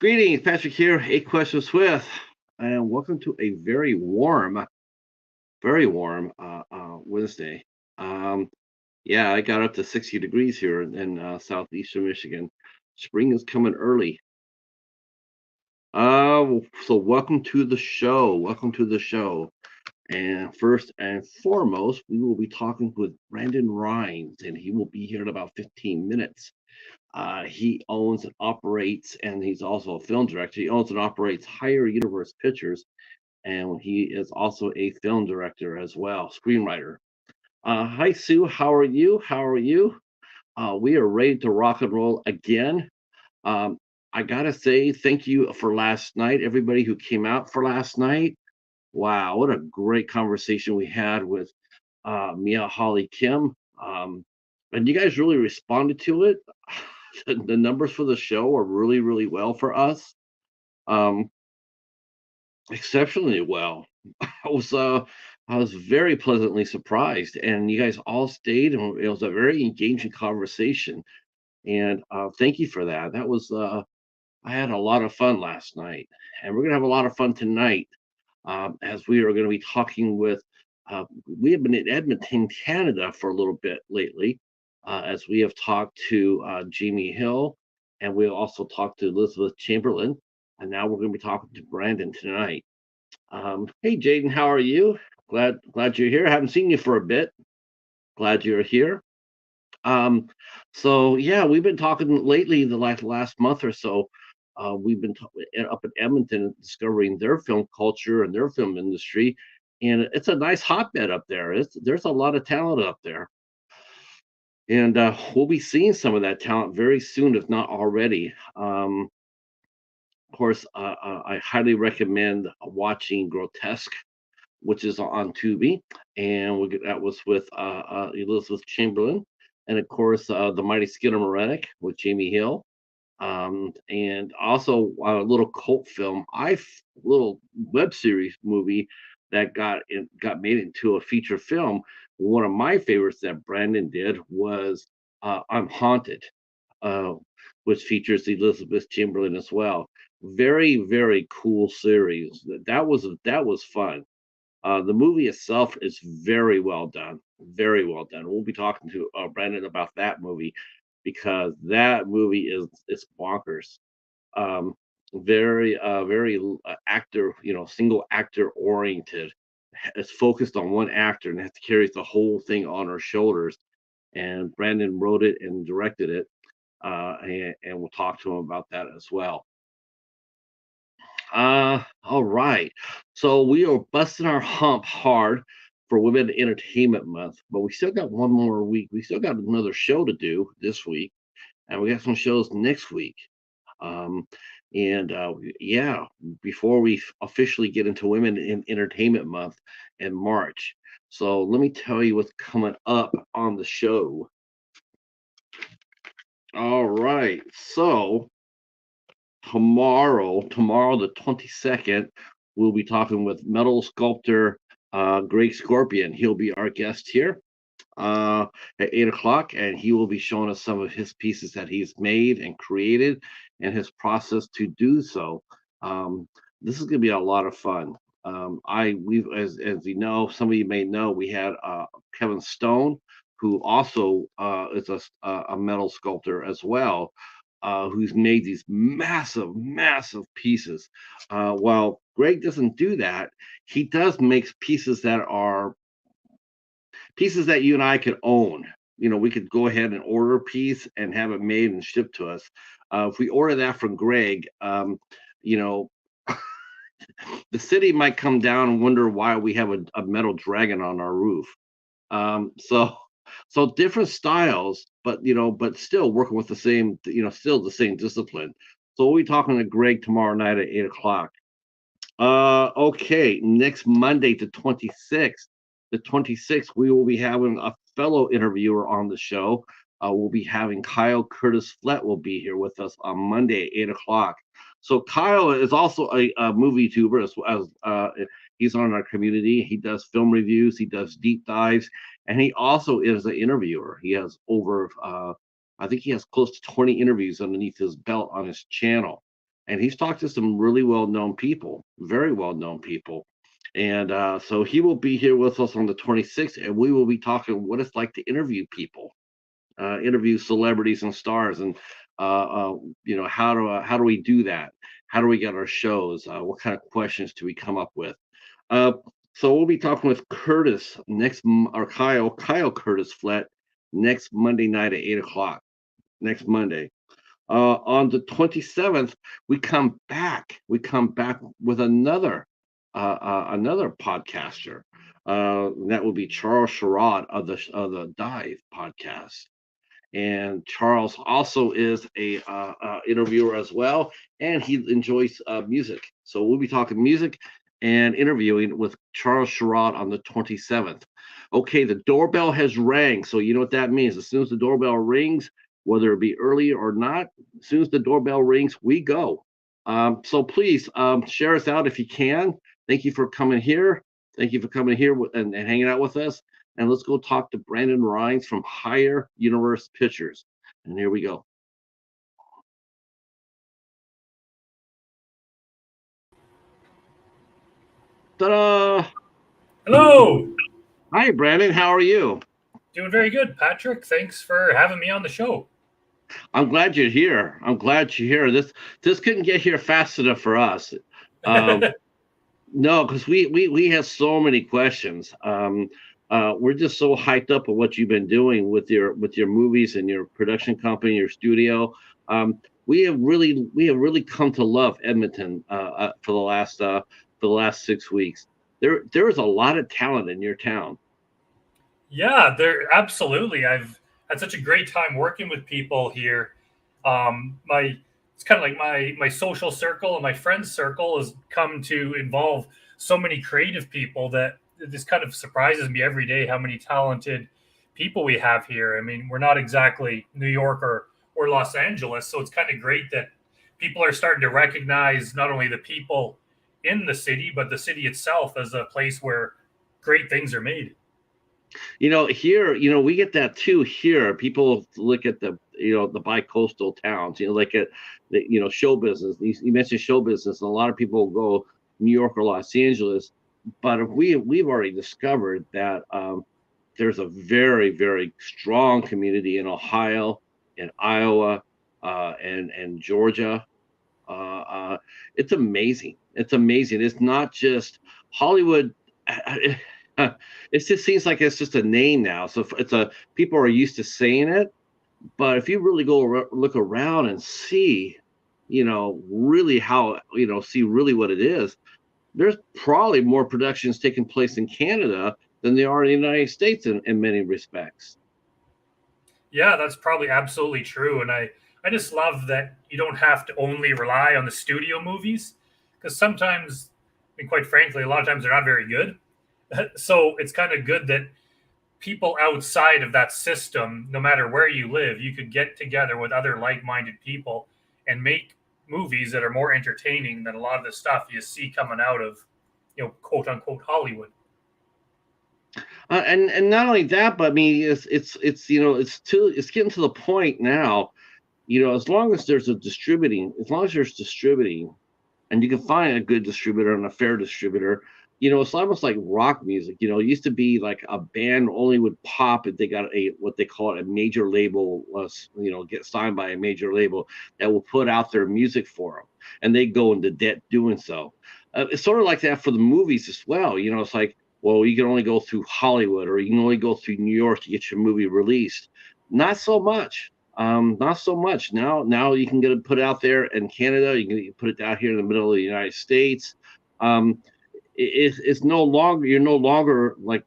Greetings, Patrick here, Eight Questions with, and welcome to a very warm Wednesday. Um, yeah, I got up to 60 degrees here in southeastern Michigan. Spring is coming early. So welcome to the show. Welcome to the show. And first and foremost, we will be talking with Brandon Rhiness, and he will be here in about 15 minutes. He owns and operates, and he's also a film director. He owns and operates Higher Universe Pictures, and he is also a film director as well, screenwriter. Hi, Sue. How are you? How are you? We are ready to rock and roll again. Um, I gotta say, thank you for last night, everybody who came out for last night. Wow, what a great conversation we had with Mia Holly Kim. And you guys really responded to it. The numbers for the show are really well for us. Um, Exceptionally well. I was uh I was very pleasantly surprised, and you guys all stayed, and it was a very engaging conversation. And thank you for that. I had a lot of fun last night, and we're gonna have a lot of fun tonight, as we are going to be talking with. We have been in Edmonton, Canada, for a little bit lately, as we have talked to Jamie Hill, and we also talked to Elizabeth Chamberlain, and now we're going to be talking to Brandon tonight. Hey, Jaden, how are you? Glad you're here. I haven't seen you for a bit. Glad you're here. Um, so yeah, we've been talking lately the last month or so. We've been up in Edmonton discovering their film culture and their film industry, and it's a nice hotbed up there. There's a lot of talent up there, and we'll be seeing some of that talent very soon, if not already. Of course, I highly recommend watching Grotesque, which is on Tubi, and that was with Elizabeth Chamberlain, and of course the Mighty Skidamaretic with Jamie Hill, and also a little cult film, little web series movie that got made into a feature film. One of my favorites that Brandon did was I'm Haunted, uh, which features Elizabeth Chamberlain as well. Very cool series. That was fun. The movie itself is very well done, very well done. We'll be talking to Brandon about that movie because that movie is bonkers. Um, very actor, single actor oriented. It's focused on one actor and has to carry the whole thing on her shoulders. And Brandon wrote it and directed it, and we'll talk to him about that as well. All right. So we are busting our hump hard for Women Entertainment Month, but we still got one more week. We still got another show to do this week, and we got some shows next week. Um, and yeah, before we officially get into Women in Entertainment Month in March. So let me tell you what's coming up on the show. All right. So tomorrow the 22nd, we'll be talking with metal sculptor Greg Scorpion. He'll be our guest here uh, at 8 o'clock, and he will be showing us some of his pieces that he's made and created and his process to do so. This is going to be a lot of fun. We've as you know, some of you may know, we had Kevin Stone, who also is a metal sculptor as well, who's made these massive pieces. While Greg doesn't do that, he does make pieces that you and I could own. We could go ahead and order a piece and have it made and shipped to us. If we order that from Greg, you know, the city might come down and wonder why we have a metal dragon on our roof. So different styles, but still working with the same, still the same discipline. So we'll be talking to Greg tomorrow night at 8 o'clock. Okay, next Monday, the 26th, we will be having a fellow interviewer on the show. We'll be having Kyle Curtis Flett will be here with us on Monday at 8 o'clock. So Kyle is also a movie tuber as he's on our community. He does film reviews, he does deep dives, and he also is an interviewer. He has I think he has close to 20 interviews underneath his belt on his channel. and he's talked to some really well-known people, very well-known people. And so he will be here with us on the 26th, and we will be talking what it's like to interview people, interview celebrities and stars, and how do we do that? How do we get our shows? What kind of questions do we come up with? Uh, so we'll be talking with Curtis or Kyle Curtis Flett next Monday night at 8 o'clock. Next Monday. On the 27th, we come back. We come back with another podcaster. That will be Charles Sherrod of the Dive podcast. And Charles also is a interviewer as well, and he enjoys music. So we'll be talking music and interviewing with Charles Sherrod on the 27th. Okay, the doorbell has rang, so you know what that means. As soon as the doorbell rings, whether it be early or not, as soon as the doorbell rings, we go. So please share us out if you can. Thank you for coming here. Thank you for coming here and hanging out with us. And let's go talk to Brandon Rhiness from Higher Universe Pictures. And here we go. Ta-da! Hello. Hi, Brandon. How are you? Doing very good, Patrick. Thanks for having me on the show. I'm glad you're here. I'm glad you're here. This couldn't get here fast enough for us. No, because we have so many questions. We're just so hyped up on what you've been doing with your movies and your production company, your studio. We have really come to love Edmonton for the last 6 weeks. There is a lot of talent in your town. Yeah, there absolutely. I've had such a great time working with people here. My It's kind of like my social circle and my friends circle has come to involve so many creative people that this kind of surprises me every day how many talented people we have here. I mean, we're not exactly New York or Los Angeles, so it's kind of great that people are starting to recognize not only the people in the city, but the city itself as a place where great things are made. Here, we get that too here. People look at the bi-coastal towns, like at the show business. You mentioned show business, and a lot of people go New York or Los Angeles. But if we've already discovered that there's a very, very strong community in Ohio, in Iowa, and Georgia. It's amazing. It's amazing. It's not just Hollywood. It just seems like it's just a name now. So people are used to saying it, but if you really look around and see, really how see really what it is, there's probably more productions taking place in Canada than there are in the United States in many respects. Yeah, that's probably absolutely true. And I just love that you don't have to only rely on the studio movies because sometimes, and quite frankly, a lot of times they're not very good. So it's kind of good that people outside of that system, no matter where you live, you could get together with other like minded people and make movies that are more entertaining than a lot of the stuff you see coming out of, quote unquote Hollywood. And not only that, but I mean, it's getting to the point now. As long as there's distributing, and you can find a good distributor and a fair distributor. It's almost like rock music. It used to be like a band only would pop if they got what they call it a major label, get signed by a major label that will put out their music for them, and they go into debt doing so. It's sort of like that for the movies as well. It's like, well, you can only go through Hollywood or you can only go through New York to get your movie released. Not so much. Not so much. Now you can get it put out there in Canada. You can put it out here in the middle of the United States. It's no longer you're no longer like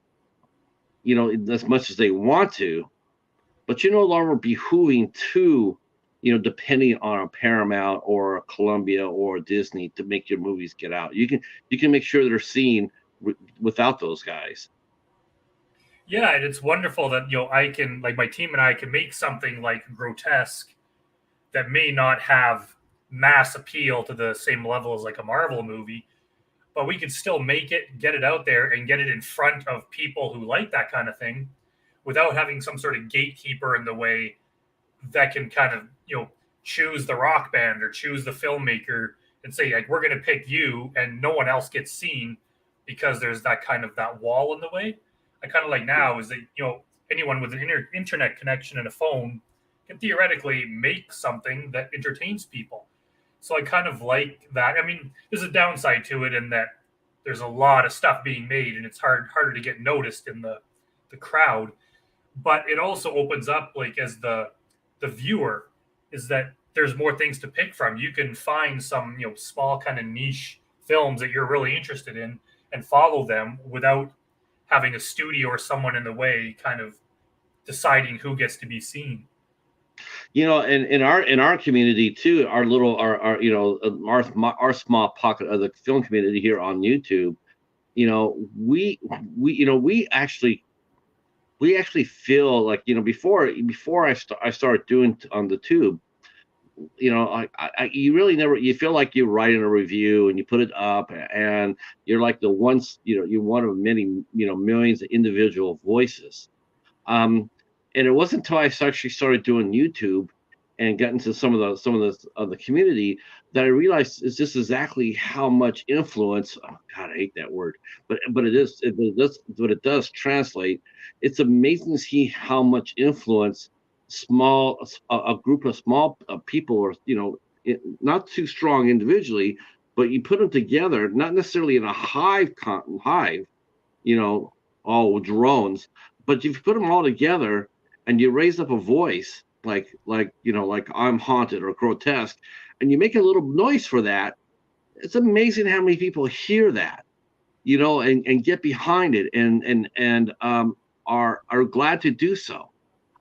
as much as they want to, but you're no longer behooving to depending on a Paramount or a Columbia or a Disney to make your movies get out. You can make sure they're seen without those guys. Yeah, and it's wonderful that I can like my team and I can make something like grotesque that may not have mass appeal to the same level as like a Marvel movie, but we could still make it, get it out there, and get it in front of people who like that kind of thing without having some sort of gatekeeper in the way that can kind of choose the rock band or choose the filmmaker and say like we're going to pick you and no one else gets seen because there's that kind of that wall in the way. I kind of like now is that anyone with an internet connection and a phone can theoretically make something that entertains people. So I kind of like that. I mean, there's a downside to it in that there's a lot of stuff being made and it's harder to get noticed in the crowd. But it also opens up like as the viewer is that there's more things to pick from. You can find some small kind of niche films that you're really interested in and follow them without having a studio or someone in the way kind of deciding who gets to be seen. And in our community too, our little our small pocket of the film community here on YouTube, we actually feel like before I started doing on the tube, you really never, you feel like you're writing a review and you put it up and you're like the ones, you're one of many, millions of individual voices. And it wasn't until I actually started doing YouTube and got into some of the community that I realized is just exactly how much influence. Oh God, I hate that word, but it does translate. It's amazing to see how much influence a group of small people, or not too strong individually, but you put them together, not necessarily in a hive, all drones, but you put them all together and you raise up a voice like I'm haunted or grotesque, and you make a little noise for that. It's amazing how many people hear that, and get behind it and are glad to do so.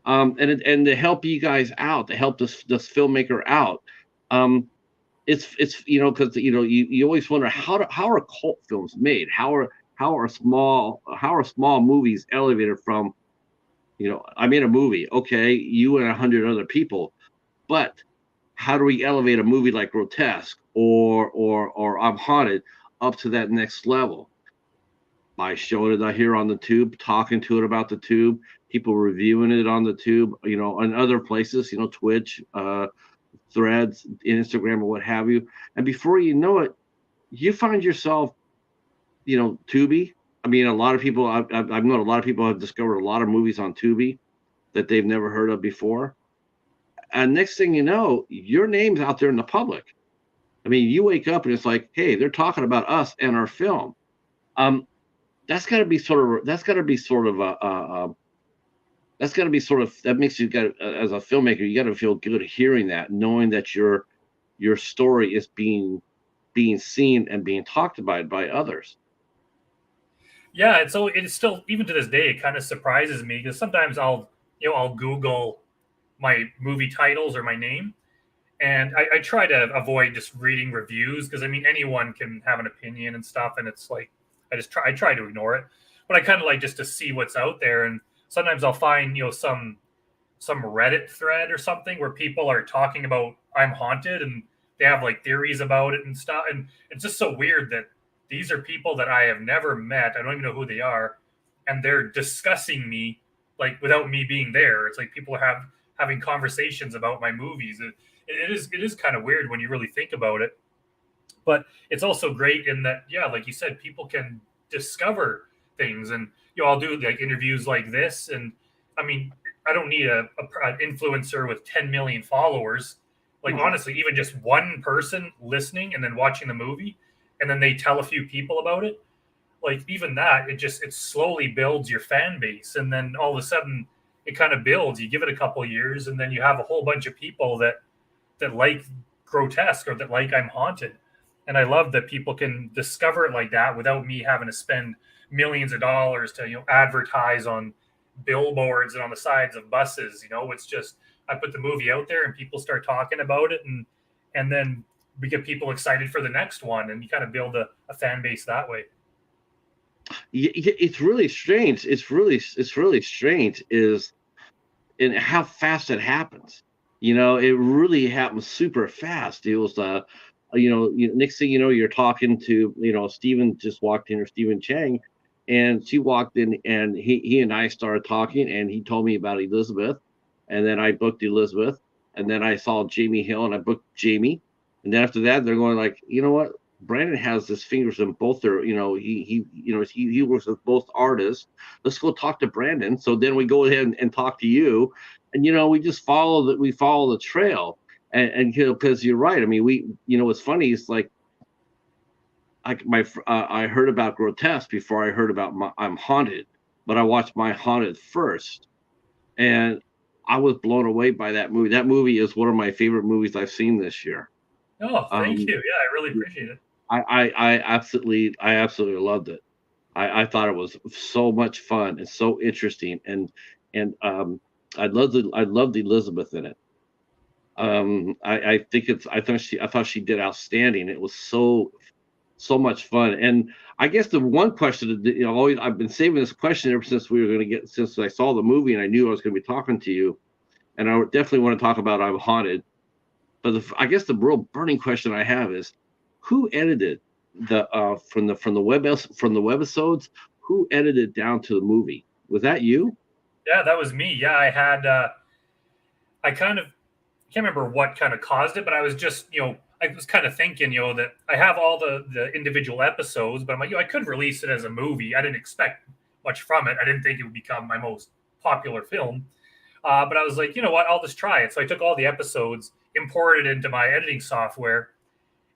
And to help you guys out, to help this filmmaker out. It's because you always wonder how are cult films made? How are small movies elevated from, I made a movie, okay, you and 100 other people, but how do we elevate a movie like Grotesque or I'm Haunted up to that next level? By showing it here on the tube, talking to it about the tube, people reviewing it on the tube, and other places, Twitch, Threads, Instagram, or what have you. And before you know it, you find yourself, Tubi. I mean, a lot of people, I've known a lot of people have discovered a lot of movies on Tubi that they've never heard of before. And next thing you know, your name's out there in the public. I mean, you wake up and it's like, hey, they're talking about us and our film. That's got to be sort of that makes you got, as a filmmaker, you got to feel good hearing that, knowing that your story is being seen and being talked about by others. Yeah, it's still, even to this day, it kind of surprises me because sometimes I'll Google my movie titles or my name, and I try to avoid just reading reviews because I mean anyone can have an opinion and stuff, and it's like I try to ignore it, but I kind of like just to see what's out there, and sometimes I'll find some Reddit thread or something where people are talking about I'm Haunted and they have like theories about it and stuff, and it's just so weird that these are people that I have never met. I don't even know who they are, and they're discussing me like without me being there. It's like people having conversations about my movies. It is kind of weird when you really think about it, but it's also great in that, yeah, like you said, people can discover things, and I'll do like interviews like this, and I mean, I don't need an influencer with 10 million followers. Like honestly, even just one person listening and then watching the movie, and then they tell a few people about it. Like even that, it slowly builds your fan base, and then all of a sudden it kind of builds. You give it a couple of years, and then you have a whole bunch of people that like Grotesque or that like I'm Haunted. And I love that people can discover it like that without me having to spend millions of dollars to advertise on billboards and on the sides of buses. It's just I put the movie out there and people start talking about it, and then we get people excited for the next one, and you kind of build a fan base that way. It's really strange. It's really strange is in how fast it happens. It really happens super fast. It was next thing you know, you're talking to, Stephen just walked in, or Stephen Chang, and she walked in, and he and I started talking, and he told me about Elizabeth, and then I booked Elizabeth, and then I saw Jamie Hill, and I booked Jamie, and then after that, they're going like, you know what? Brandon has his fingers in both their, he works with both artists. Let's go talk to Brandon. So then we go ahead and talk to you, and we just follow the trail, and because you're right. I mean, what's funny is like I heard about Grotesque before I heard about I'm Haunted, but I watched My Haunted first, and I was blown away by that movie. That movie is one of my favorite movies I've seen this year. Oh, thank Um, you. Yeah, I really appreciate it. I absolutely loved it. I thought it was so much fun and so interesting, and I loved Elizabeth in it. I thought she did outstanding. It was so much fun. And I guess the one question that always I've been saving this question ever since since I saw the movie and I knew I was going to be talking to you, and I would definitely want to talk about I'm Haunted. But I guess the real burning question I have is, who edited the from the webisodes? Who edited down to the movie? Was that you? Yeah, that was me. Yeah, I kind of can't remember what kind of caused it, but I was just, I was kind of thinking, that I have all the individual episodes, but I'm like, I could release it as a movie. I didn't expect much from it. I didn't think it would become my most popular film. But I was like, you know what? I'll just try it. So I took all the episodes, imported it into my editing software,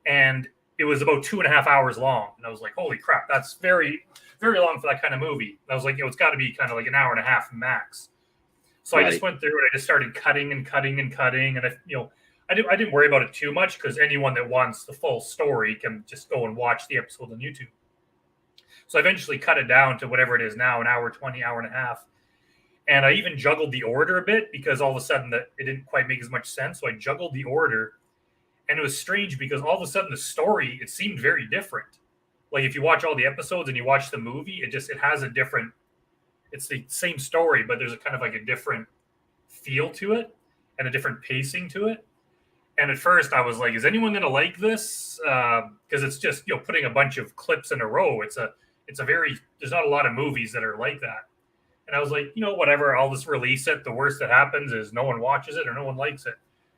and it was about 2.5 hours long. And I was like, holy crap, that's very, very long for that kind of movie. I was like, it's got to be kind of like an hour and a half max. So I just Right. went through it. I just started cutting and cutting and cutting, and I didn't worry about it too much because anyone that wants the full story can just go and watch the episode on YouTube. So I eventually cut it down to whatever it is now, an hour 20, hour and a half. And I even juggled the order a bit because all of a sudden that it didn't quite make as much sense. So I juggled the order, and it was strange because all of a sudden the story it seemed very different. Like if you watch all the episodes and you watch the movie, it has a different. It's the same story, but there's a kind of like a different feel to it and a different pacing to it. And at first, I was like, "Is anyone going to like this?" Because it's just putting a bunch of clips in a row. It's a very there's not a lot of movies that are like that. And I was like, whatever, I'll just release it. The worst that happens is no one watches it or no one likes it.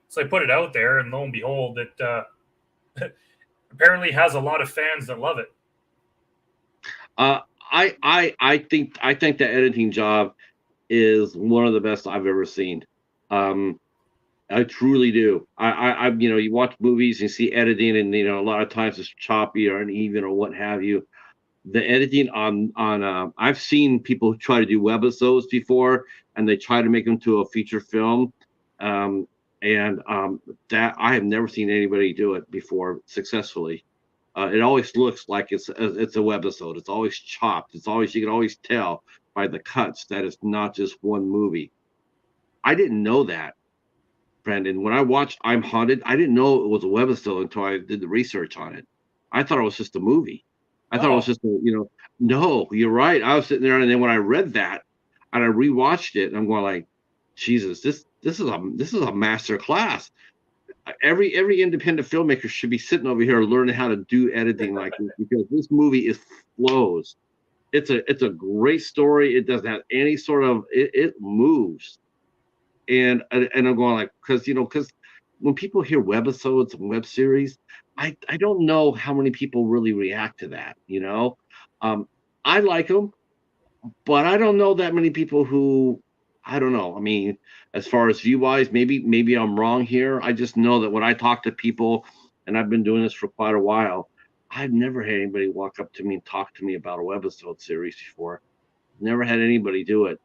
So I put it out there, and lo and behold, it apparently has a lot of fans that love it. Uh, I think the editing job is one of the best I've ever seen. Um, I truly do. You watch movies and see editing, and a lot of times it's choppy or uneven or what have you. The editing I've seen people try to do webisodes before, and they try to make them to a feature film, um, and that I have never seen anybody do it before successfully. It always looks like it's a webisode. It's always chopped. You can always tell by the cuts that it's not just one movie. I didn't know that, Brandon. When I watched I'm Haunted, I didn't know it was a webisode until I did the research on it. I thought it was just a movie. I thought it was Oh, just no, you're right. I was sitting there, and then when I read that and I rewatched it, I'm going like, Jesus, this is a master class. Every independent filmmaker should be sitting over here learning how to do editing like this, because this movie is flows. It's a great story. It doesn't have any sort of it moves, and I'm going like, because when people hear webisodes and web series, I don't know how many people really react to that. Um, I like them, but I don't know that many people who. I don't know. I mean, as far as view wise, maybe I'm wrong here. I just know that when I talk to people, and I've been doing this for quite a while, I've never had anybody walk up to me and talk to me about a webisode series before. Never had anybody do it.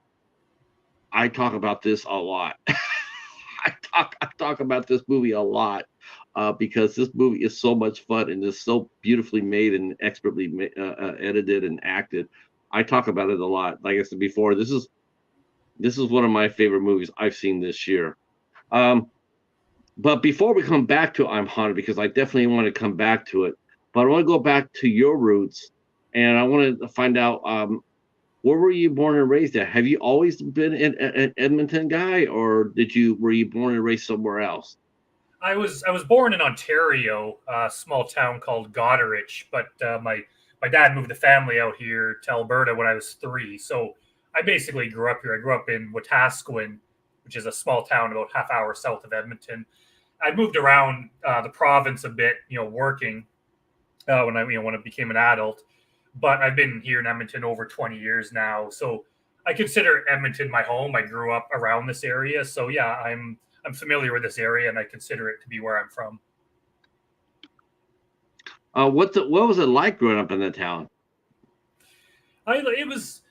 I talk about this a lot. I talk about this movie a lot, because this movie is so much fun and is so beautifully made and expertly edited and acted. I talk about it a lot. Like I said before, this is one of my favorite movies I've seen this year. Um, but before we come back to I'm Haunted, because I definitely want to come back to it, but I want to go back to your roots, and I want to find out, where were you born and raised at? Have you always been an Edmonton guy, or were you born and raised somewhere else? I was born in Ontario, a small town called Goderich, but my dad moved the family out here to Alberta when I was 3. So I basically grew up here. I grew up in Wetaskiwin, which is a small town about half hour south of Edmonton. I moved around the province a bit, working when I became an adult. But I've been here in Edmonton over 20 years now, so I consider Edmonton my home. I grew up around this area, so yeah, I'm familiar with this area, and I consider it to be where I'm from. What was it like growing up in the town? It was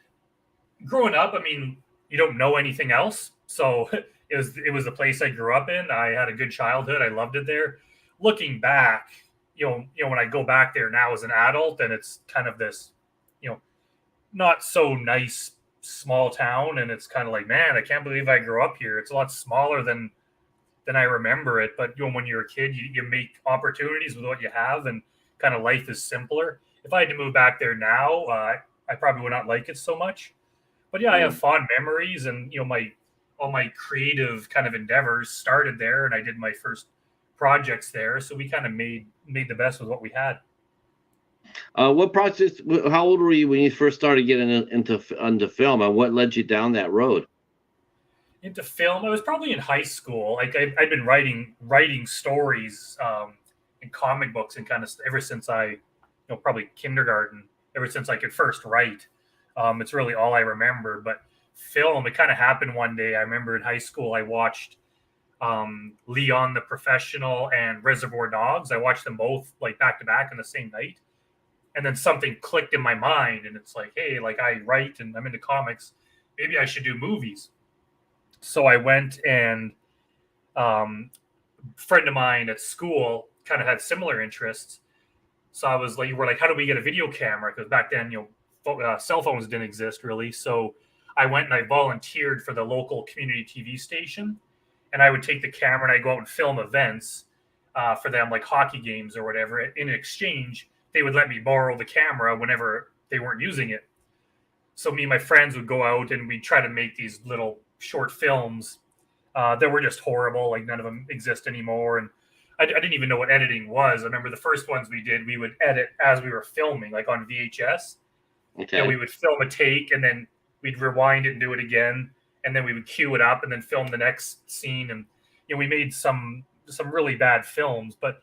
growing up. I mean, you don't know anything else, so it was the place I grew up in. I had a good childhood. I loved it there. Looking back, when I go back there now as an adult, and it's kind of this, you know, not so nice small town, and it's kind of like, man, I can't believe I grew up here. It's a lot smaller than I remember it. But when you're a kid, you make opportunities with what you have, and kind of life is simpler. If I had to move back there now, I probably would not like it so much. But yeah, I have Mm. fond memories, and my all my creative kind of endeavors started there, and I did my first projects there. So we kind of made the best with what we had. What projects? How old were you when you first started getting into film, and what led you down that road? Into film, I was probably in high school. Like I've been writing stories in comic books, and kind of ever since probably kindergarten, ever since I could first write. It's really all I remember. But film, it kind of happened one day. I remember in high school, I watched Leon the Professional and Reservoir Dogs. I watched them both like back to back on the same night, and then something clicked in my mind, and it's like, hey, like I write and I'm into comics, maybe I should do movies. So I went, and a friend of mine at school kind of had similar interests. So I was like, we're like, how do we get a video camera? Because back then, cell phones didn't exist really. So I went and I volunteered for the local community TV station, and I would take the camera and I go out and film events for them, like hockey games or whatever. In exchange, they would let me borrow the camera whenever they weren't using it. So me and my friends would go out, and we'd try to make these little short films that were just horrible. Like none of them exist anymore. And I didn't even know what editing was. I remember the first ones we did, we would edit as we were filming, like on VHS. Okay. We would film a take, and then we'd rewind it and do it again. And then we would cue it up and then film the next scene. And, we made some really bad films, but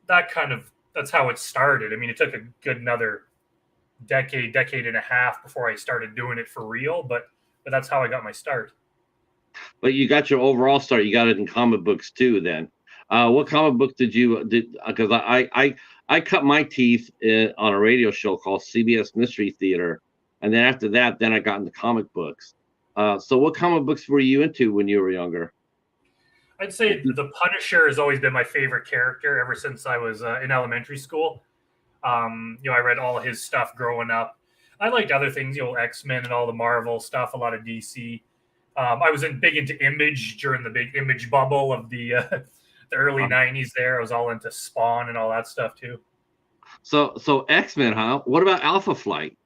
that's how it started. I mean, it took a good another decade and a half before I started doing it for real, but that's how I got my start. But you got your overall start. You got it in comic books too. Then, what comic book did? Because I cut my teeth on a radio show called CBS Mystery Theater, and then after that, then I got into comic books. So, what comic books were you into when you were younger? I'd say the Punisher has always been my favorite character ever since I was in elementary school. I read all his stuff growing up. I liked other things, X-Men and all the Marvel stuff, a lot of DC. I was big into Image during the big Image bubble of the early Um, '90s. There, I was all into Spawn and all that stuff too. so X-Men, huh? What about Alpha Flight?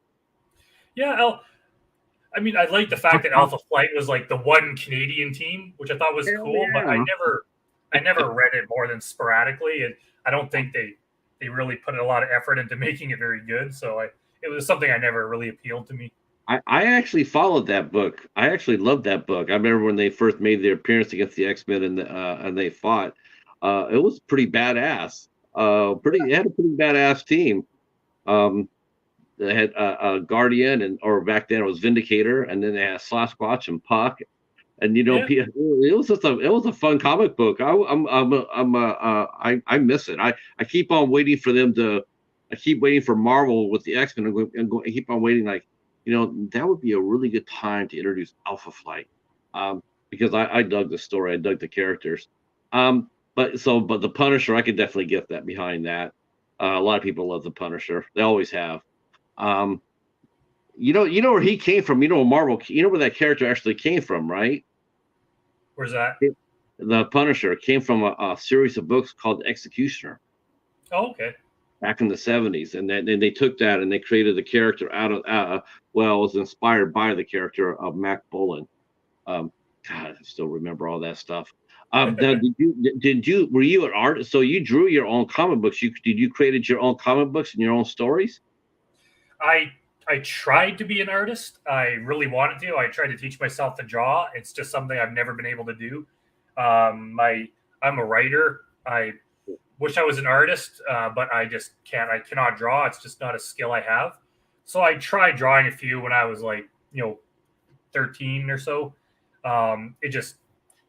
Yeah, I mean, I like the fact that Alpha Flight was like the one Canadian team, which I thought was Hell cool. But yeah. I never read it more than sporadically, and I don't think they really put a lot of effort into making it very good. So it was something I never really appealed to me. I actually followed that book. I actually loved that book. I remember when they first made their appearance against the X-Men and they fought. It was pretty badass. They had a pretty badass team. Um, they had Guardian or back then it was Vindicator, and then they had Sasquatch and Puck. And Yeah, it was a fun comic book. I miss it. I keep on waiting for them to. I keep waiting for Marvel with the X-Men and keep on waiting like that would be a really good time to introduce Alpha Flight, because I dug the story, I dug the characters, but the Punisher, I could definitely get that behind that. A lot of people love the Punisher, they always have. Um, you know where he came from. Marvel. You know where that character actually came from, right? where's that? The Punisher came from a series of books called Executioner Oh, okay. back in the 70s, and then they took that and they created the character out of it was inspired by the character of Mac Bullen. um God, I still remember all that stuff. Now, did you were you an artist, so you drew your own comic books? You created your own comic books and your own stories? I I tried to be an artist. I really wanted to. I tried to teach myself to draw. It's just something I've never been able to do. I'm a writer. I wish I was an artist, but I just can't. I cannot draw. It's just not a skill I have. So I tried drawing a few when I was like 13 or so. It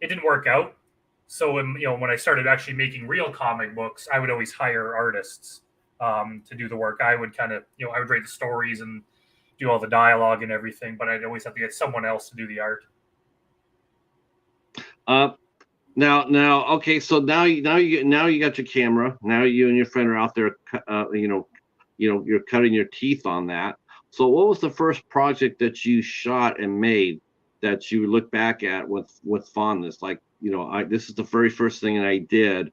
didn't work out. So when I started actually making real comic books, I would always hire artists to do the work. I would kind of I would write the stories and do all the dialogue and everything, but I'd always have to get someone else to do the art. Uh, okay. So now you got your camera. Now you and your friend are out there. You're cutting your teeth on that. So, what was the first project that you shot and made that you look back at with fondness? Like, this is the very first thing I did.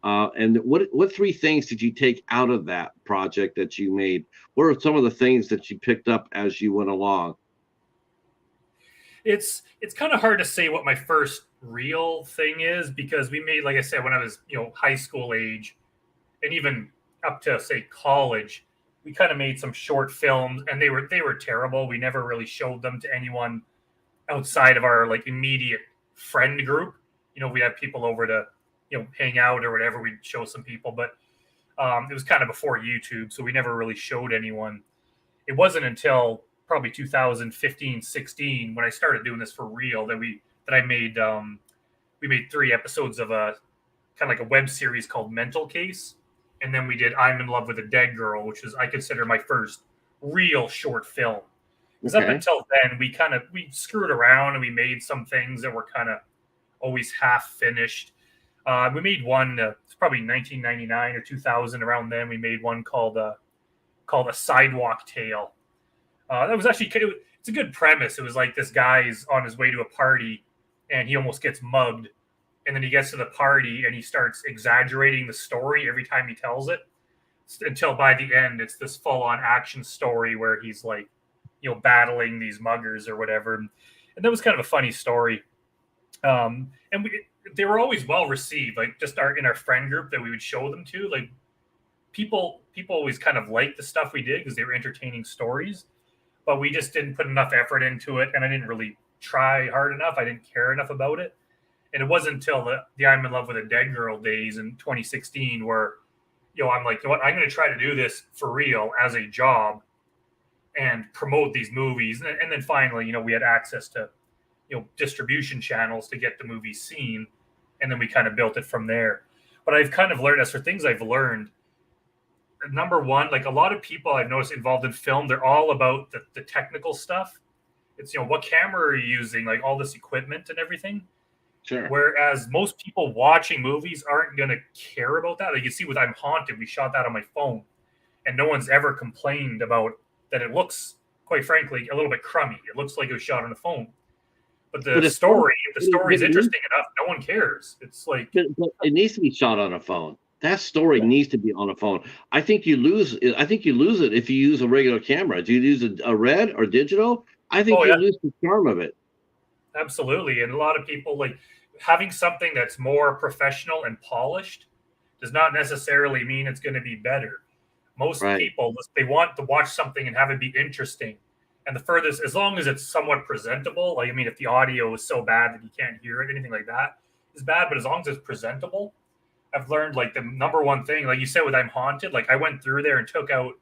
And what three things did you take out of that project that you made? What are some of the things that you picked up as you went along? It's kind of hard to say what my first real thing is, because we made, like I said, when I was high school age, and even up to say college, we kind of made some short films, and they were terrible. We never really showed them to anyone outside of our like immediate friend group. We had people over to hang out or whatever. We'd show some people, but it was kind of before YouTube, so we never really showed anyone. It wasn't until probably 2015, 16 when I started doing this for real that I made we made 3 episodes of a kind of like a web series called Mental Case, and then we did I'm in Love with a Dead Girl, which is I consider my first real short film. Because up Okay. until then, we screwed around and we made some things that were kind of always half finished. We made one. It's probably 1999 or 2000. Around then, we made one called a Sidewalk Tale. That was actually it's a good premise. It was like this guy's on his way to a party, and he almost gets mugged, and then he gets to the party and he starts exaggerating the story every time he tells it, until by the end it's this full on action story where he's like battling these muggers or whatever. And that was kind of a funny story. And they were always well received, like just in our friend group that we would show them to. Like people always kind of liked the stuff we did because they were entertaining stories, but we just didn't put enough effort into it, and I didn't really try hard enough. I didn't care enough about it. And it wasn't until the I'm in Love with a Dead Girl days in 2016 where I'm like, what, I'm going to try to do this for real as a job and promote these movies. And then finally, we had access to distribution channels to get the movies seen, and then we kind of built it from there. But I've kind of learned, as for things I've learned, number one, like a lot of people I've noticed involved in film, they're all about the technical stuff. It's what camera are you using, like all this equipment and everything. Sure. Whereas most people watching movies aren't going to care about that. Like you see with I'm Haunted, we shot that on my phone, and no one's ever complained about that. It looks, quite frankly, a little bit crummy. It looks like it was shot on a phone. But But the story, if the story is interesting enough, no one cares. It's like, but it needs to be shot on a phone. That story needs to be on a phone. I think you lose it if you use a regular camera. Do you use a red or digital? I think oh you yeah, lose the charm of it. absolutely. And a lot of people like having something that's more professional and polished does not necessarily mean it's going to be better. Most Right. people, they want to watch something and have it be interesting. And the furthest, as long as it's somewhat presentable, like, I mean, if the audio is so bad that you can't hear it, anything like that is bad. But as long as it's presentable, I've learned like the number one thing, like you said with I'm Haunted, like I went through there and took out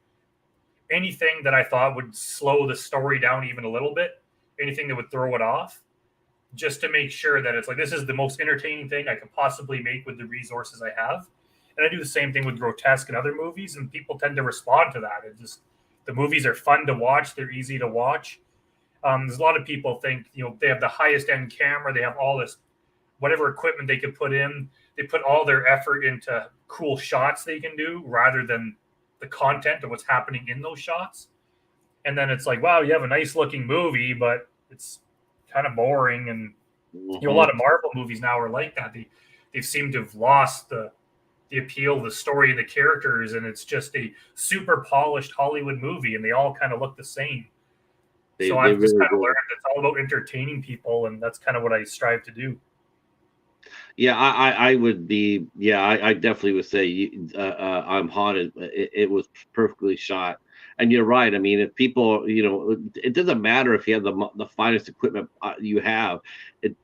anything that I thought would slow the story down even a little bit, anything that would throw it off, just to make sure that it's like this is the most entertaining thing I can possibly make with the resources I have. And I do the same thing with grotesque and other movies, and people tend to respond to that. It just the movies are fun to watch; they're easy to watch. There's a lot of people think they have the highest end camera, they have all this whatever equipment they can put in. They put all their effort into cool shots they can do rather than the content of what's happening in those shots. And then it's like, wow, you have a nice looking movie, but it's kind of boring. And a lot of Marvel movies now are like that. They seem to have lost the appeal, the story, and the characters, and it's just a super polished Hollywood movie, and they all kind of look the same. So I've just kind of learned it's all about entertaining people, and that's kind of what I strive to do. Yeah, I would be. Yeah, I definitely would say I'm haunted. It was perfectly shot, and you're right. I mean, if people, it doesn't matter if you have the finest equipment you have.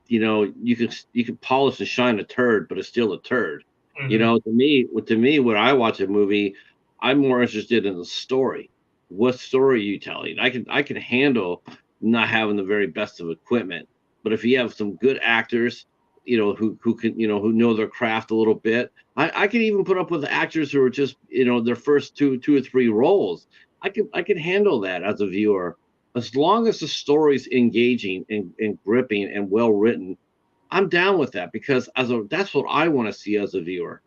You can polish and shine a turd, but it's still a turd. Hmm. To me, when I watch a movie, I'm more interested in the story. What story are you telling? I can handle not having the very best of equipment, but if you have some good actors who can who know their craft a little bit. I can even put up with actors who are just their first two or three roles. I can handle that as a viewer as long as the story's engaging and gripping and well written. I'm down with that because that's what I want to see as a viewer.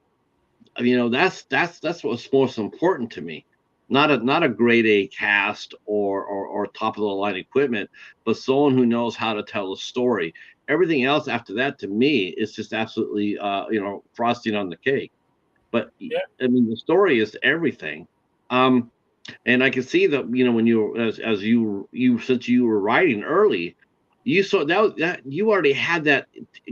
That's what's most important to me. Not a grade A cast or top of the line equipment, but someone who knows how to tell a story. Everything else after that to me is just absolutely frosting on the cake. But Yeah, I mean the story is everything. Um and I can see that when as you since you were writing early, you saw that you already had that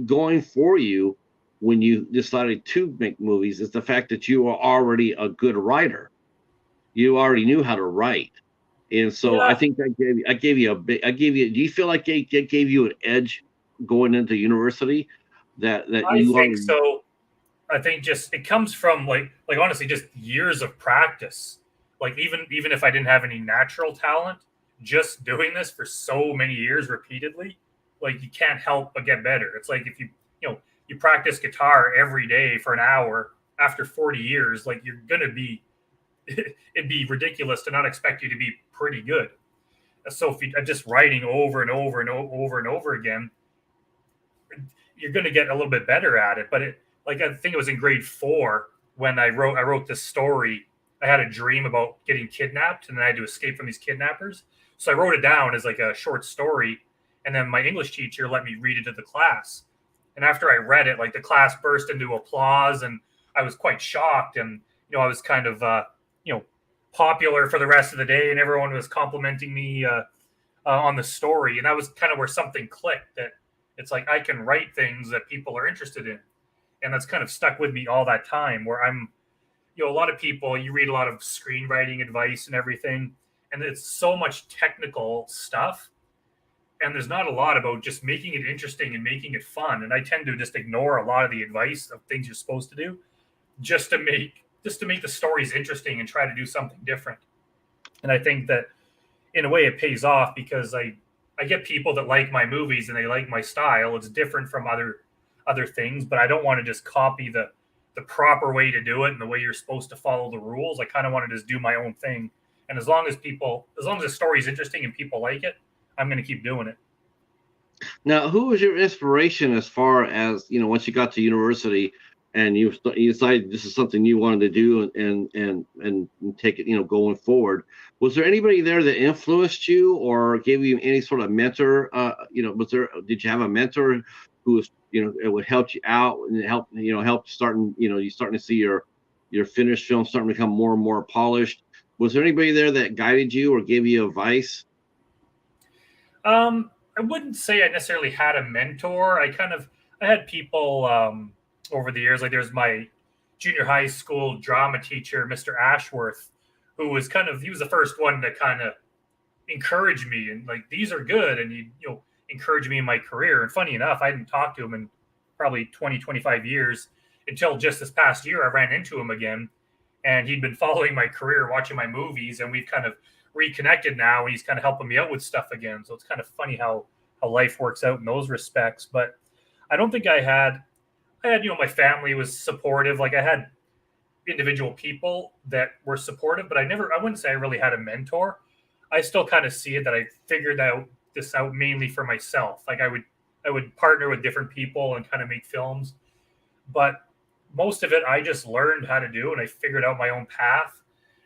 going for you when you decided to make movies. Is the fact that you were already a good writer. You already knew how to write, and so I yeah, think I gave you a big. I gave you. Do you feel like it gave you an edge going into university? That I you think already. so. I think just it comes from like honestly just years of practice. Like even if I didn't have any natural talent, just doing this for so many years repeatedly, like you can't help but get better. It's like if you practice guitar every day for an hour after 40 years, like you're gonna be it'd be ridiculous to not expect you to be pretty good. So if you just writing over and over and over and over again, you're going to get a little bit better at it. But like I think it was in grade 4 when I wrote this story. I had a dream about getting kidnapped, and then I had to escape from these kidnappers. So I wrote it down as like a short story, and then my English teacher let me read it to the class. And after I read it, like the class burst into applause, and I was quite shocked. And I was kind of you know popular for the rest of the day, and everyone was complimenting me on the story, and that was kind of where something clicked. That it's like I can write things that people are interested in, and that's kind of stuck with me all that time. Where a lot of people, you read a lot of screenwriting advice and everything, and it's so much technical stuff, and there's not a lot about just making it interesting and making it fun. And I tend to just ignore a lot of the advice of things you're supposed to do just to make the stories interesting and try to do something different. And I think that in a way it pays off because I get people that like my movies and they like my style. It's different from other things, but I don't want to just copy the proper way to do it and the way you're supposed to follow the rules. I kind of want to just do my own thing. And as long as the story is interesting and people like it, I'm going to keep doing it. Now, who was your inspiration as far as once you got to university and you decided this is something you wanted to do and take it going forward? Was there anybody there that influenced you or gave you any sort of mentor? Did you have a mentor who was it would help you out and help starting you starting to see your finished film starting to become more and more polished? Was there anybody there that guided you or gave you advice? I wouldn't say I necessarily had a mentor. I had people over the years. Like there's my junior high school drama teacher, Mr. Ashworth, who was he was the first one to kind of encourage me and like these are good, and encourage me in my career. And funny enough, I didn't talk to him in probably 20, 25 years until just this past year. I ran into him again, and he'd been following my career, watching my movies, and we've kind of reconnected now, and he's kind of helping me out with stuff again. So it's kind of funny how life works out in those respects. But I don't think I had my family was supportive. Like I had individual people that were supportive, but I wouldn't say I really had a mentor. I still kind of see it that I figured this out mainly for myself. Like I would partner with different people and kind of make films, but most of it I just learned how to do, and I figured out my own path.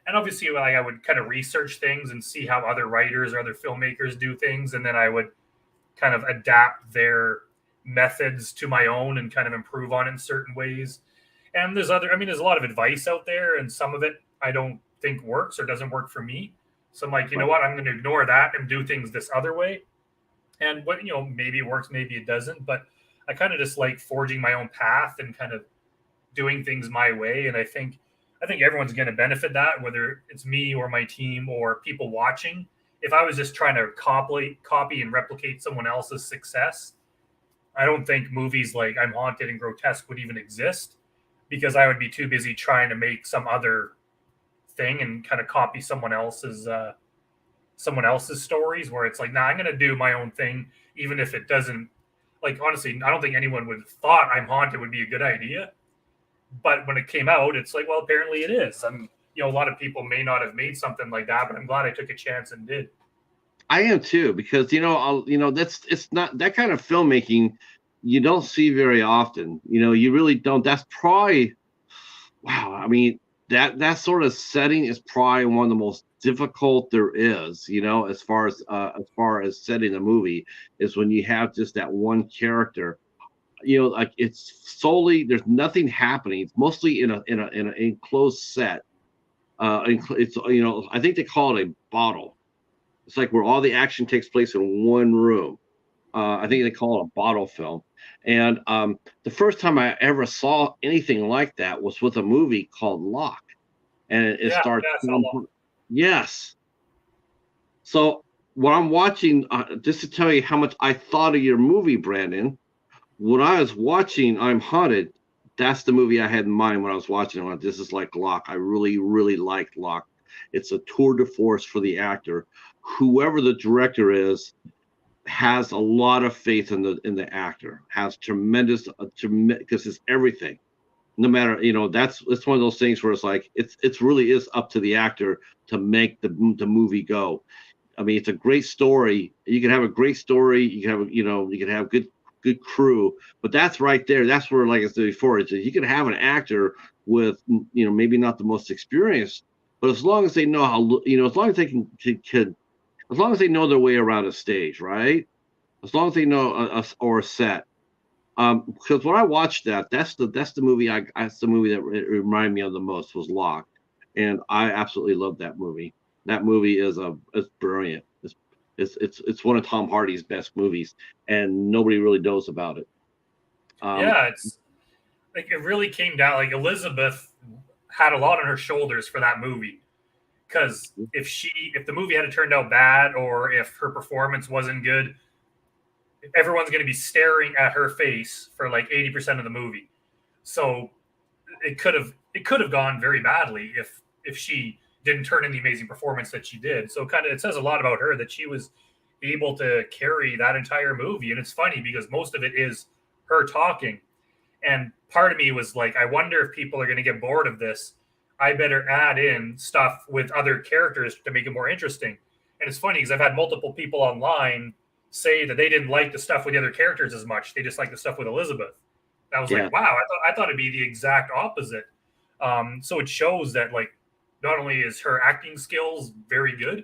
And obviously, like I would kind of research things and see how other writers or other filmmakers do things, and then I would kind of adapt their methods to my own and kind of improve on it in certain ways. And there's a lot of advice out there, and some of it I don't think works or doesn't work for me. So I'm like, you know Right. what, I'm going to ignore that and do things this other way. And maybe it works, maybe it doesn't. But I kind of just like forging my own path and kind of doing things my way. And I think everyone's going to benefit that, whether it's me or my team or people watching. If I was just trying to copy and replicate someone else's success, I don't think movies like I'm Haunted and Grotesque would even exist, because I would be too busy trying to make some other thing and kind of copy someone else's stories, where it's like, nah, I'm gonna do my own thing, even if it doesn't, like, honestly, I don't think anyone would have thought I'm Haunted would be a good idea. But when it came out, it's like, well, apparently it is. A lot of people may not have made something like that, but I'm glad I took a chance and did. I am too, because that's it's not that kind of filmmaking you don't see very often. You really don't. That's probably wow. I mean, that sort of setting is probably one of the most difficult there is. As far as setting a movie is when you have just that one character. Like it's solely there's nothing happening. It's mostly in an enclosed set. It's I think they call it a bottle. It's like where all the action takes place in one room. I think they call it a bottle film. And the first time I ever saw anything like that was with a movie called Lock, and it Yeah, starts. yeah, so long. Yes. So what I'm watching, just to tell you how much I thought of your movie, Brandon. When I was watching I'm Haunted, that's the movie I had in mind when I was watching it. I went, this is like Locke. I really, really liked Locke. It's a tour de force for the actor. Whoever the director is has a lot of faith in the actor. Has tremendous, because it's everything. No matter, that's it's one of those things where it's like it's really is up to the actor to make the movie go. I mean, it's a great story. You can have a great story. You can have, you can have good crew, but that's right there. That's where, like I said before, you can have an actor with, maybe not the most experienced, but as long as they know how, as long as they can as long as they know their way around a stage, right? As long as they know or a set. Because when I watched that, that's the movie that's the movie that it reminded me of the most was Locked, and I absolutely love that movie. That movie is brilliant. It's one of Tom Hardy's best movies, and nobody really knows about it. Um, Yeah, it's like it really came down. Like Elizabeth had a lot on her shoulders for that movie, because if the movie had turned out bad, or if her performance wasn't good, everyone's going to be staring at her face for like 80% of the movie. So it could have gone very badly if she didn't turn in the amazing performance that she did. So kind of it says a lot about her that she was able to carry that entire movie. And it's funny because most of it is her talking. And part of me was like, I wonder if people are going to get bored of this. I better add in stuff with other characters to make it more interesting. And it's funny because I've had multiple people online say that they didn't like the stuff with the other characters as much. They just like the stuff with Elizabeth. I was yeah, like, wow, I thought it'd be the exact opposite. So it shows that, like, not only is her acting skills very good,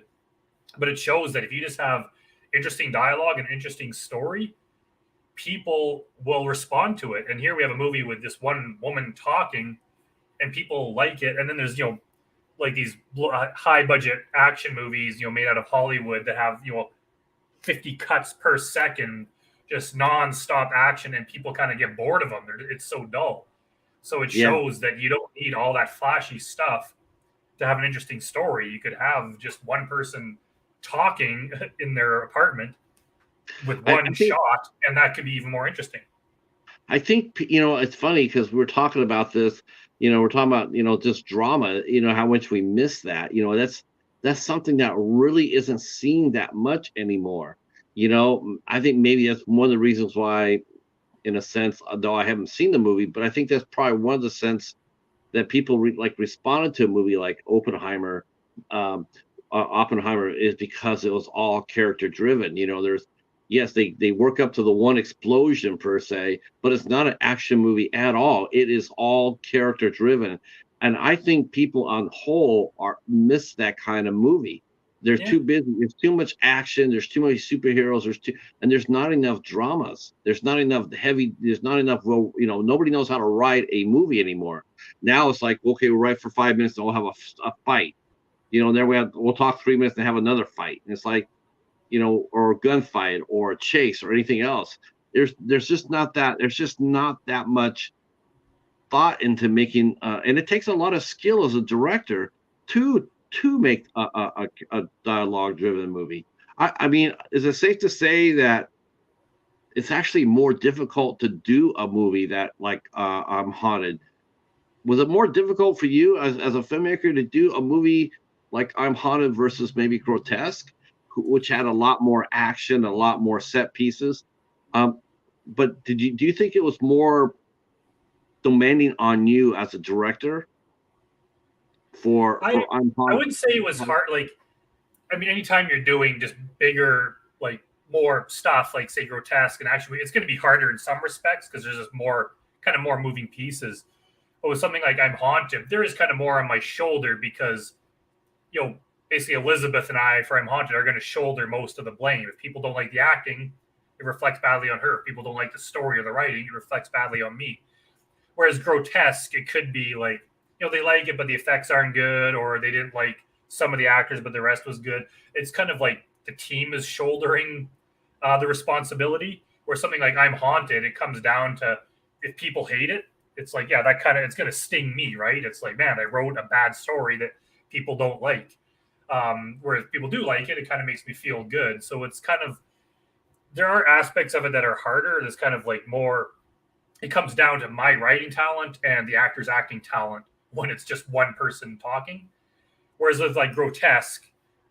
but it shows that if you just have interesting dialogue and interesting story, people will respond to it. And here we have a movie with this one woman talking, and people like it. And then there's like these high budget action movies made out of Hollywood that have 50 cuts per second, just non-stop action, and people kind of get bored of them. It's so dull. So it yeah. shows that you don't need all that flashy stuff to have an interesting story. You could have just one person talking in their apartment with I one think shot, and that could be even more interesting. it's funny because we're talking about this. We're talking about just drama. How much we miss that. That's something that really isn't seen that much anymore. I think maybe that's one of the reasons why, in a sense, though I haven't seen the movie, but I think that's probably one of the sense that people responded to a movie like um, Oppenheimer is because it was all character driven. There's yes, they work up to the one explosion per se, but it's not an action movie at all. It is all character driven, and I think people on whole are miss that kind of movie. They're Yeah, too busy. There's too much action. There's too many superheroes. There's not enough dramas. There's not enough heavy. There's not enough. Well, nobody knows how to write a movie anymore. Now it's like, okay, we'll write for 5 minutes and we'll have a fight. And then we'll talk 3 minutes and have another fight. And it's like, or a gunfight or a chase or anything else. there's just not that much thought into making, and it takes a lot of skill as a director to make a dialogue driven movie. I mean, is it safe to say that it's actually more difficult to do a movie that like I'm Haunted? Was it more difficult for you as a filmmaker to do a movie like I'm Haunted versus maybe Grotesque, which had a lot more action, a lot more set pieces? Um, but do you think it was more demanding on you as a director I for I'm I Haunted? wouldn't say it was hard. Like, I mean, anytime you're doing just bigger, like more stuff, like say grotesque, and actually, it's going to be harder in some respects because there's just more kind of more moving pieces. But with something like I'm Haunted, there is kind of more on my shoulder because you know basically Elizabeth and I for I'm Haunted are going to shoulder most of the blame. If people don't like the acting, it reflects badly on her. If people don't like the story or the writing, it reflects badly on me. Whereas grotesque, it could be like they like it, but the effects aren't good, or they didn't like some of the actors, but the rest was good. It's kind of like the team is shouldering the responsibility. Where something like I'm Haunted, it comes down to if people hate it, it's like yeah, that kind of it's going to sting me, right? It's like man, I wrote a bad story that people don't like. Whereas people do like it, it kind of makes me feel good. So it's kind of there are aspects of it that are harder. There's kind of like more it comes down to my writing talent and the actor's acting talent when it's just one person talking. Whereas with like grotesque,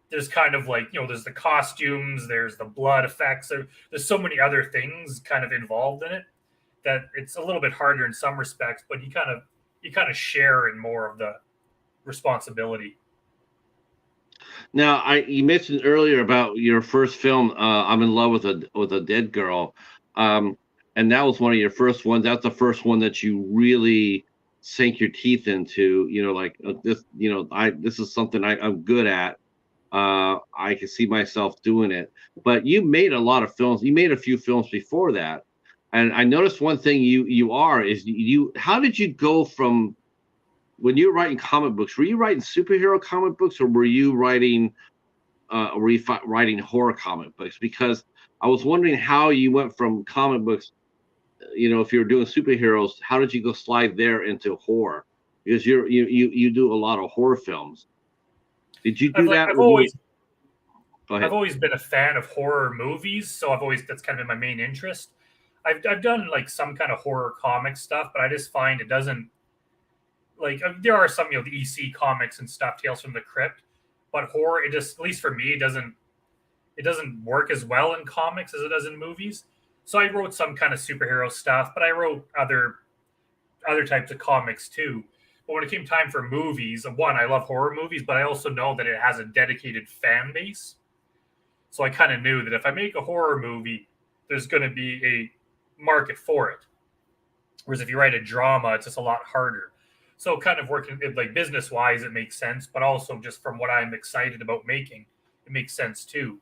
there's kind of like there's the costumes, there's the blood effects, there's so many other things kind of involved in it that it's a little bit harder in some respects, but you kind of share in more of the responsibility. Now, you mentioned earlier about your first film, "I'm in Love with a Dead Girl," um, and that was one of your first ones. That's the first one that you really sank your teeth into. Like this. This is something I'm good at. I can see myself doing it. But you made a lot of films. You made a few films before that, and I noticed one thing you are is you. How did you go from when you were writing comic books? Were you writing superhero comic books, or were you writing horror comic books? Because I was wondering how you went from comic books. If you were doing superheroes, how did you go slide there into horror? Because you do a lot of horror films. Did you I've do like that? I've Or always go I've ahead. always been a fan of horror movies, so I've always that's kind of been my main interest. I've done like some kind of horror comic stuff, but I just find it doesn't like there are some the EC comics and stuff, Tales from the Crypt, but horror it just at least for me it doesn't work as well in comics as it does in movies. So I wrote some kind of superhero stuff, but I wrote other types of comics too. But when it came time for movies, one I love horror movies, but I also know that it has a dedicated fan base. So I kind of knew that if I make a horror movie, there's going to be a market for it. Whereas if you write a drama, it's just a lot harder. So kind of working like business wise, it makes sense, but also just from what I'm excited about making, it makes sense too.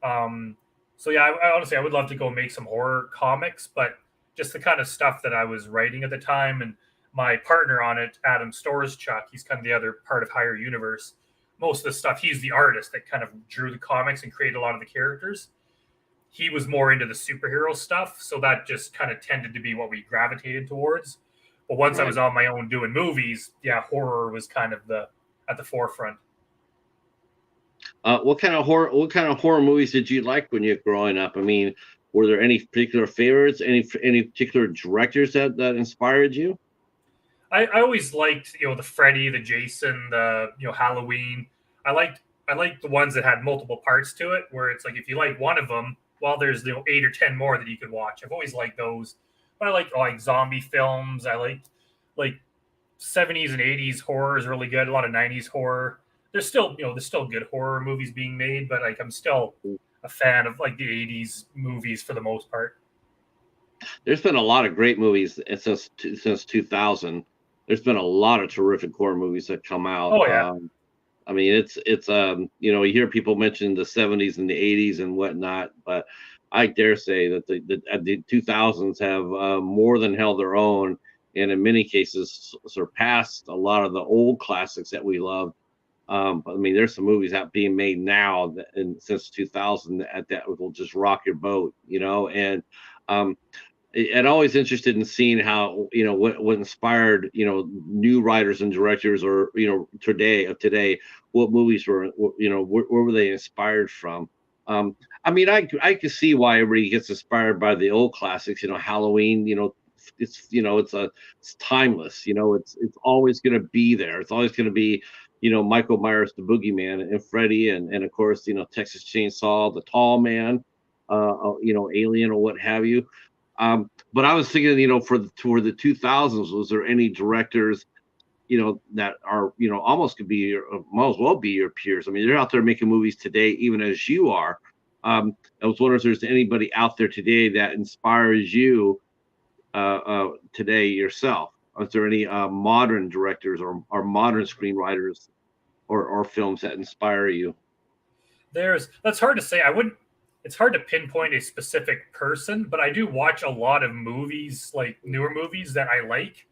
Um, so yeah, I honestly I would love to go make some horror comics, but just the kind of stuff that I was writing at the time and my partner on it, Adam Chuck, he's kind of the other part of Higher Universe. Most of the stuff, he's the artist that kind of drew the comics and created a lot of the characters. He was more into the superhero stuff, so that just kind of tended to be what we gravitated towards. But once I was Right. on my own doing movies, yeah, horror was kind of the at the forefront. What kind of horror movies did you like when you were growing up? I mean, were there any particular favorites? Any particular directors that inspired you? I always liked the Freddy, the Jason, the Halloween. I liked I liked the ones that had multiple parts to it, where it's like if you like one of them, well, there's 8 or 10 more that you could watch. I've always liked those, but I like zombie films. I liked like 70s and 80s horror is really good. A lot of 90s horror. There's still good horror movies being made, but like I'm still a fan of like the 80s movies for the most part. There's been a lot of great movies since 2000. There's been a lot of terrific horror movies that come out. Oh yeah. I mean, it's you hear people mention the 70s and the 80s and whatnot, but I dare say that the 2000s have more than held their own, and in many cases surpassed a lot of the old classics that we love. But I mean, there's some movies out being made now that, and since 2000 that will just rock your boat, and um, and always interested in seeing how what inspired new writers and directors, or today what movies where were they inspired from. um I mean, I can see why everybody gets inspired by the old classics. Halloween, it's timeless. It's always going to be there. It's always going to be Michael Myers, the boogeyman, and Freddy, and of course Texas Chainsaw, the tall man, Alien, or what have you. But I was thinking, for the 2000s, was there any directors, that are, almost could be might as well be your peers? I mean, they're out there making movies today, even as you are. I was wondering if there's anybody out there today that inspires you today yourself. Is there any modern directors, or modern screenwriters, or films that inspire you? That's hard to say. I wouldn't. It's hard to pinpoint a specific person, but I do watch a lot of movies, like newer movies that I like,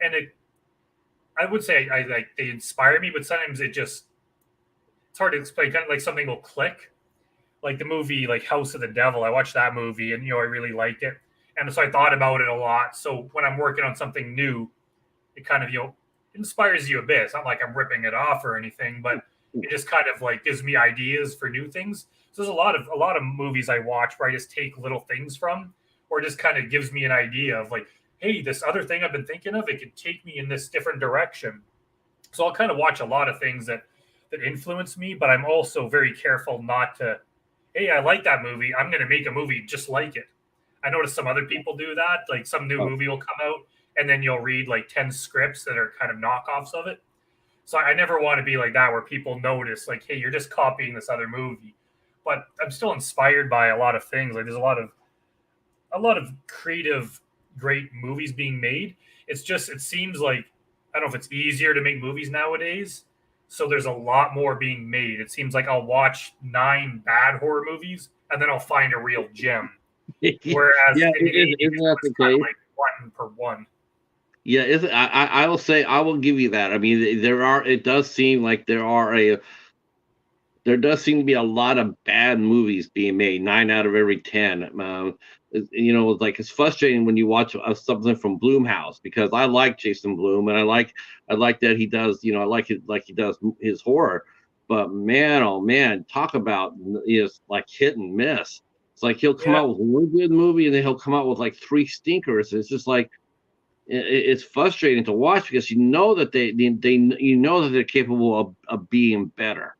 and I would say I like they inspire me, but sometimes it's hard to explain. Kind of like something will click, like the movie like House of the Devil. I watched that movie, and I really liked it, and so I thought about it a lot. So when I'm working on something new, it kind of inspires you a bit. It's not like I'm ripping it off or anything, but it just kind of like gives me ideas for new things. So there's a lot of movies I watch where I just take little things from, or just kind of gives me an idea of like, hey, this other thing I've been thinking of, it could take me in this different direction. So I'll kind of watch a lot of things that influence me, but I'm also very careful not to, hey, I like that movie, I'm going to make a movie just like it. I notice some other people do that. Like some new Oh, movie will come out, and then you'll read like 10 scripts that are kind of knockoffs of it. So I never want to be like that where people notice like, hey, you're just copying this other movie. But I'm still inspired by a lot of things. Like there's a lot of creative, great movies being made. It's just it seems like I don't know if it's easier to make movies nowadays. So there's a lot more being made. It seems like I'll watch 9 bad horror movies and then I'll find a real gem. Whereas yeah, in the 80s, isn't it that was the kind of case? like one per one. Yeah, I will say, I will give you that. I mean, it does seem like there does seem to be a lot of bad movies being made. 9 out of every 10. It's like, it's frustrating when you watch something from Bloomhouse, because I like Jason Bloom, and I like that he does. I like it, like he does his horror. But man, oh man, talk about is like hit and miss. It's like he'll come Yeah, out with one good movie, and then he'll come out with like three stinkers. It's just like it's frustrating to watch, because that they're capable of being better,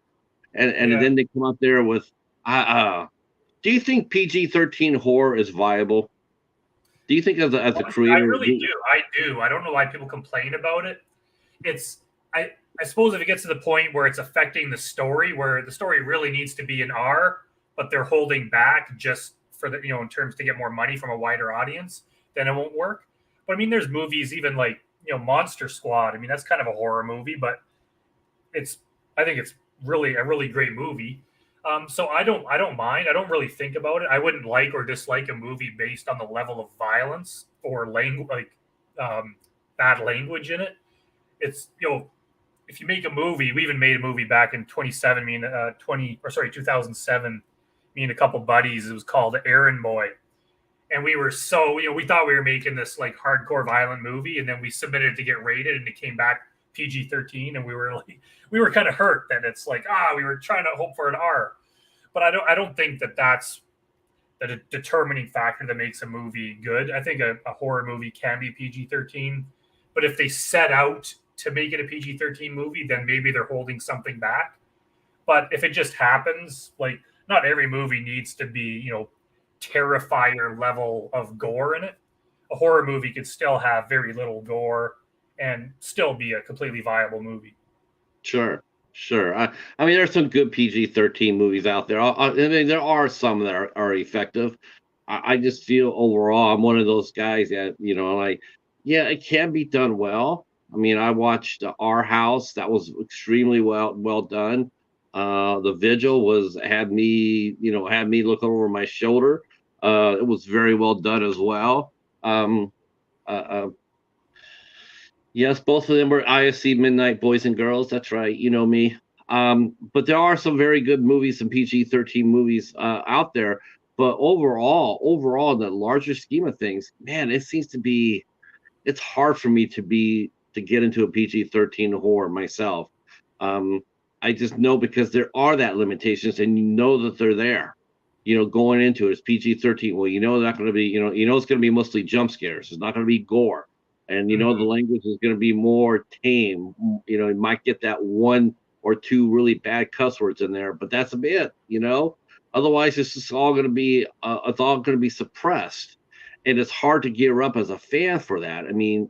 and yeah. then they come out there with do you think PG-13 horror is viable? Do you think, as a I creator, really do. I do. I don't know why people complain about it. It's I I suppose if it gets to the point where it's affecting the story, where the story really needs to be an R, but they're holding back just for the in terms to get more money from a wider audience, then it won't work. But I mean, there's movies even like Monster Squad. I mean, that's kind of a horror movie, but it's I think it's really a really great movie. So I don't mind. I don't really think about it. I wouldn't like or dislike a movie based on the level of violence or language, like um, bad language in it. It's if you make a movie, we even made a movie back in 27, me and 2007, me and a couple buddies. It was called Aaron Boy, and we were so we thought we were making this like hardcore violent movie, and then we submitted it to get rated, and it came back PG-13, and we were kind of hurt that it's like we were trying to hope for an R, but I don't think that that's the determining factor that makes a movie good. I think a horror movie can be PG-13, but if they set out to make it a PG-13 movie, then maybe they're holding something back. But if it just happens, like not every movie needs to be terrifier level of gore in it. A horror movie could still have very little gore and still be a completely viable movie. sure, sure. I mean, there's some good PG-13 movies out there. I mean, there are some that are effective. I just feel overall, I'm one of those guys that, like, yeah, it can be done well. I mean, I watched Our House. That was extremely well done. The Vigil had me look over my shoulder. It was very well done as well. Um, uh, uh, yes, both of them were ISC Midnight Boys and Girls. That's right. You know me. But there are some very good movies, some PG-13 movies out there. But overall, in the larger scheme of things, man, it seems to be it's hard for me to get into a PG-13 horror myself. Um, I just know because there are that limitations, and you know that they're there. Going into it, it's PG-13. Well, they're not going to be, it's going to be mostly jump scares. It's not going to be gore, and the Mhm. language is going to be more tame. You might get that one or two really bad cuss words in there, but that's it. Otherwise, it's all going to be suppressed, and it's hard to gear up as a fan for that. I mean,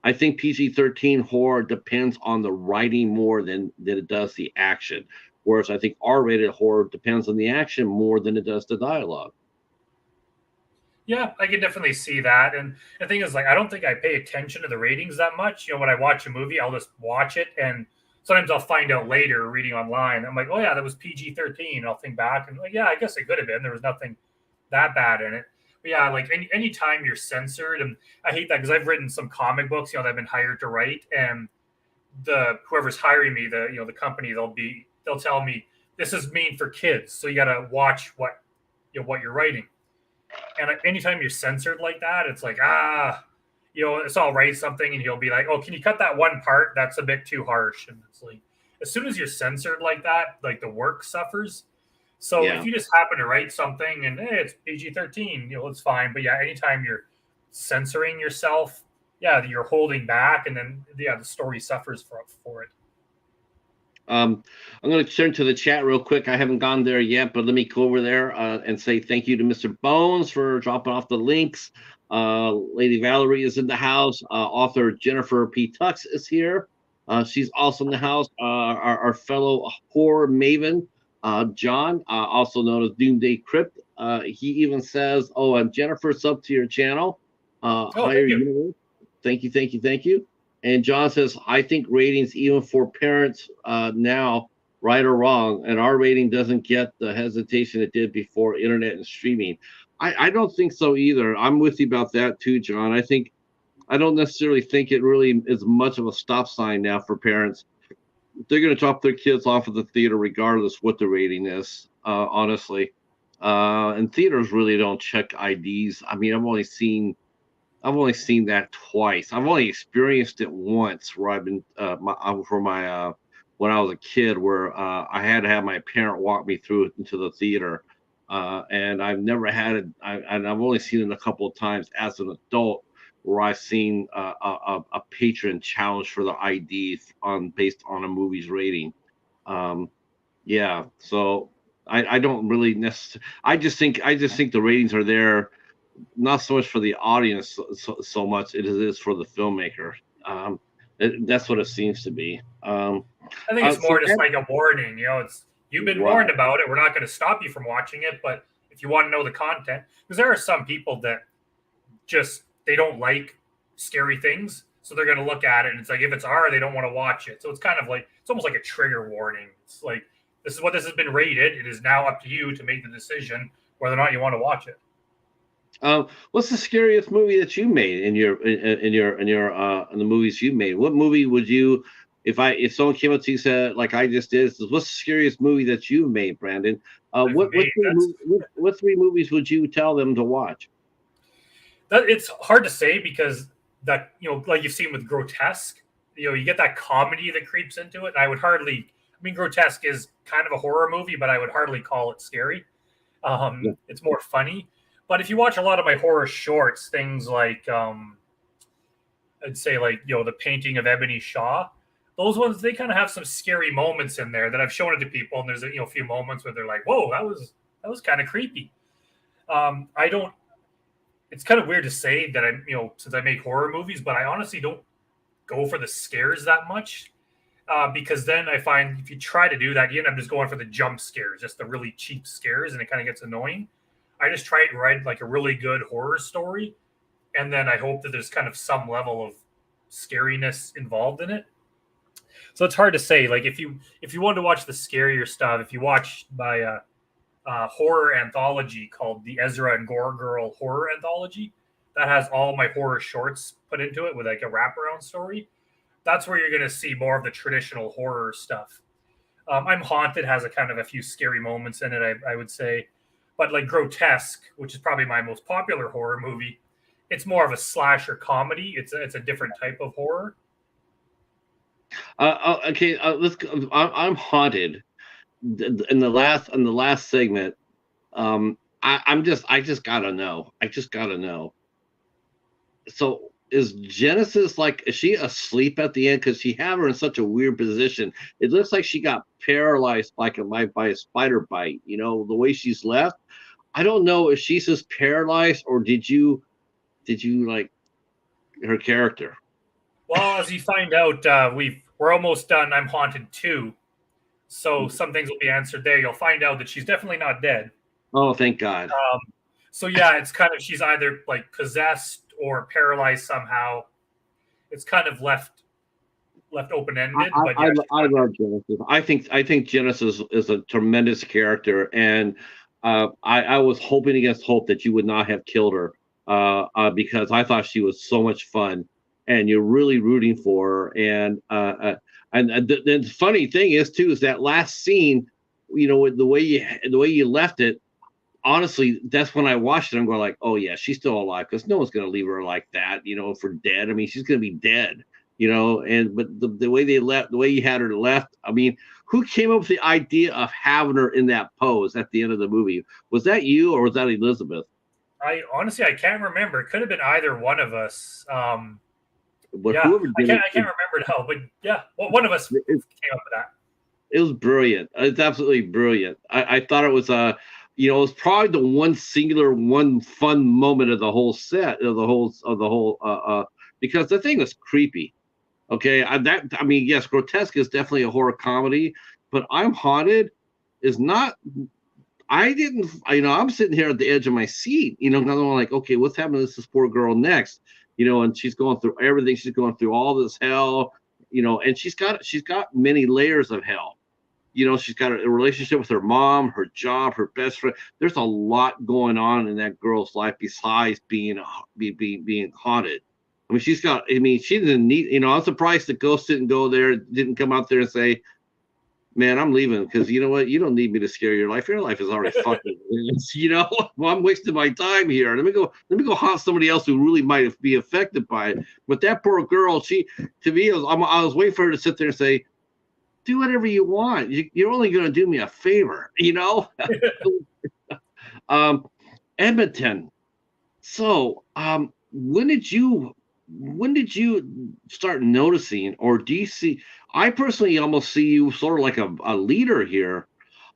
I think PG-13 horror depends on the writing more than it does the action, whereas I think R-rated horror depends on the action more than it does the dialogue. Yeah, I can definitely see that. And the thing is, like, I don't think I pay attention to the ratings that much. When I watch a movie, I'll just watch it, and sometimes I'll find out later reading online. I'm like, oh yeah, that was PG-13. I'll think back and like, yeah, I guess it could have been. There was nothing that bad in it. But yeah, like any time you're censored, and I hate that because I've written some comic books, that I've been hired to write, and the whoever's hiring me, the company, they'll tell me this is mean for kids, so you got to watch what you're writing. And anytime you're censored like that, it's like, so I'll write something and he'll be like, oh, can you cut that one part? That's a bit too harsh. And it's like, as soon as you're censored like that, like the work suffers. So if Yeah. you just happen to write something and hey, it's PG-13, it's fine. But yeah, anytime you're censoring yourself, yeah, you're holding back, and then yeah, the story suffers for it. I'm going to turn to the chat real quick. I haven't gone there yet, but let me go over there and say thank you to Mr. Bones for dropping off the links. Lady Valerie is in the house. Author Jennifer P. Tux is here. She's also in the house. Our fellow horror maven, John, also known as Doomsday Crypt. He even says, "Oh, and Jennifer, sub to your channel. Oh, Higher thank you. universe. Thank you, thank you, thank you." And John says, I think ratings, even for parents now, right or wrong, and our rating doesn't get the hesitation it did before internet and streaming. I don't think so either. I'm with you about that too, John. I don't necessarily think it really is much of a stop sign now for parents. They're going to drop their kids off at the theater regardless what the rating is, honestly. And theaters really don't check IDs. I mean, I've only seen that twice. I've only experienced it once where I've been for my when I was a kid where I had to have my parent walk me through it into the theater. And I've never had it, and I've only seen it a couple of times as an adult where I've seen a patron challenge for the ID based on a movie's rating. Um, yeah, so I don't really necessarily. I just think the ratings are there not so much for the audience so much it is for the filmmaker. That's what it seems to be. I think it's So more just like a warning. It's you've been right, warned about it. We're not going to stop you from watching it, but if you want to know the content, because there are some people that just they don't like scary things, so they're going to look at it, and it's like if it's R, they don't want to watch it. So it's kind of like it's almost like a trigger warning. It's like this is what this has been rated. It is now up to you to make the decision whether or not you want to watch it. what's the scariest movie that you made in the movies you made? What movie would you, if someone came up to you and said like I just did, says, what's the scariest movie that you made, Brandon? I've made that's What three movies would you tell them to watch? that it's hard to say because that like you've seen with grotesque, you get that comedy that creeps into it. And I would hardly, I mean, grotesque is kind of a horror movie, but I would hardly call it scary. Yeah. It's more funny. But if you watch a lot of my horror shorts, things like I'd say like the painting of Ebony Shaw, those ones they kind of have some scary moments in there that I've shown it to people, and there's a few moments where they're like, "Whoa, that was kind of creepy." I don't. It's kind of weird to say that I'm since I make horror movies, but I honestly don't go for the scares that much. Because then I find if you try to do that, you end up just going for the jump scares, just the really cheap scares, and it kind of gets annoying. I just try to write like a really good horror story, and then I hope that there's kind of some level of scariness involved in it. So it's hard to say. Like if you want to watch the scarier stuff, if you watch my horror anthology called the Ezra and Gore Girl Horror Anthology, that has all my horror shorts put into it with like a wraparound story. That's where you're going to see more of the traditional horror stuff. I'm Haunted has a kind of a few scary moments in it, I would say, but like Grotesque, which is probably my most popular horror movie, it's more of a slasher comedy. It's a different type of horror. Okay, let's. I'm Haunted. In the last segment, I just gotta know. I just gotta know. So is Genesis like, is she asleep at the end? Because she have her in such a weird position. It looks like she got paralyzed by a spider bite. You know the way she's left. I don't know if she's just paralyzed or did you like her character? Well, as you find out, we're almost done. I'm Haunted 2, so some things will be answered there. You'll find out that she's definitely not dead. Oh, thank God. So yeah, it's kind of she's either like possessed or paralyzed somehow. It's kind of left open ended, but yeah, I love Genesis. I think Genesis is a tremendous character, and I was hoping against hope that you would not have killed her, because I thought she was so much fun, and you're really rooting for her. And the funny thing is too is that last scene, you know, the way you left it. Honestly, that's when I watched it. I'm going like, oh yeah, she's still alive because no one's going to leave her like that, you know, for dead. I mean, she's going to be dead, you know. And but the way they left, the way you had her left. I mean, who came up with the idea of having her in that pose at the end of the movie? Was that you or was that Elizabeth? I honestly I can't remember. It could have been either one of us. But Yeah, whoever did I can't remember now, but yeah, well, one of us came up with that. it was brilliant. It's absolutely brilliant. I thought it was you know, it was probably the one singular, one fun moment of the whole set, of the whole, because the thing was creepy. Okay, I mean, yes, Grotesque is definitely a horror comedy, but I'm Haunted is not. I didn't, you know, I'm sitting here at the edge of my seat, you know, and I'm like, okay, what's happening to this poor girl next? You know, and she's going through everything. She's going through all this hell, you know, and she's got many layers of hell. You know, she's got a relationship with her mom, her job, her best friend. There's a lot going on in that girl's life besides being haunted. I mean, she's got. I mean, she didn't need. You know, I'm surprised the ghost didn't go there, didn't come out there and say, "Man, I'm leaving," because you know what? You don't need me to scare your life. Your life is already fucking. You know, well, I'm wasting my time here. Let me go. Let me go haunt somebody else who really might be affected by it. But that poor girl, she to me, I was waiting for her to sit there and say, do whatever you want. You're only going to do me a favor, you know. um, Edmonton. So, when did you start noticing, or do you see? I personally almost see you sort of like a leader here,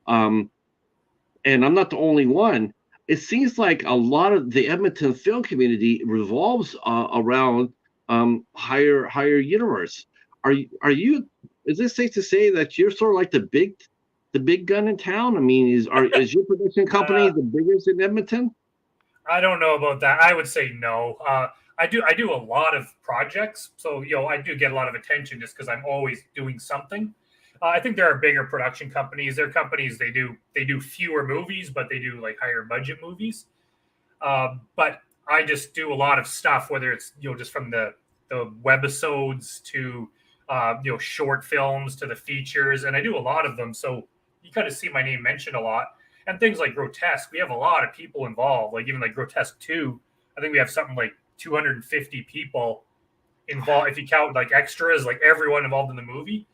um, and I'm not the only one. It seems like a lot of the Edmonton film community revolves around higher universe. Are you? Is it safe to say that you're sort of like the big gun in town? I mean, is your production company the biggest in Edmonton? I don't know about that. I would say no. I do a lot of projects, so I do get a lot of attention just because I'm always doing something. I think there are bigger production companies. There are companies they do fewer movies, but they do like higher budget movies. But I just do a lot of stuff, whether it's just from the webisodes to short films to the features, and I do a lot of them. So you kind of see my name mentioned a lot. And things like Grotesque, we have a lot of people involved. Like even like Grotesque 2, I think we have something like 250 people involved. If you count like extras, like everyone involved in the movie.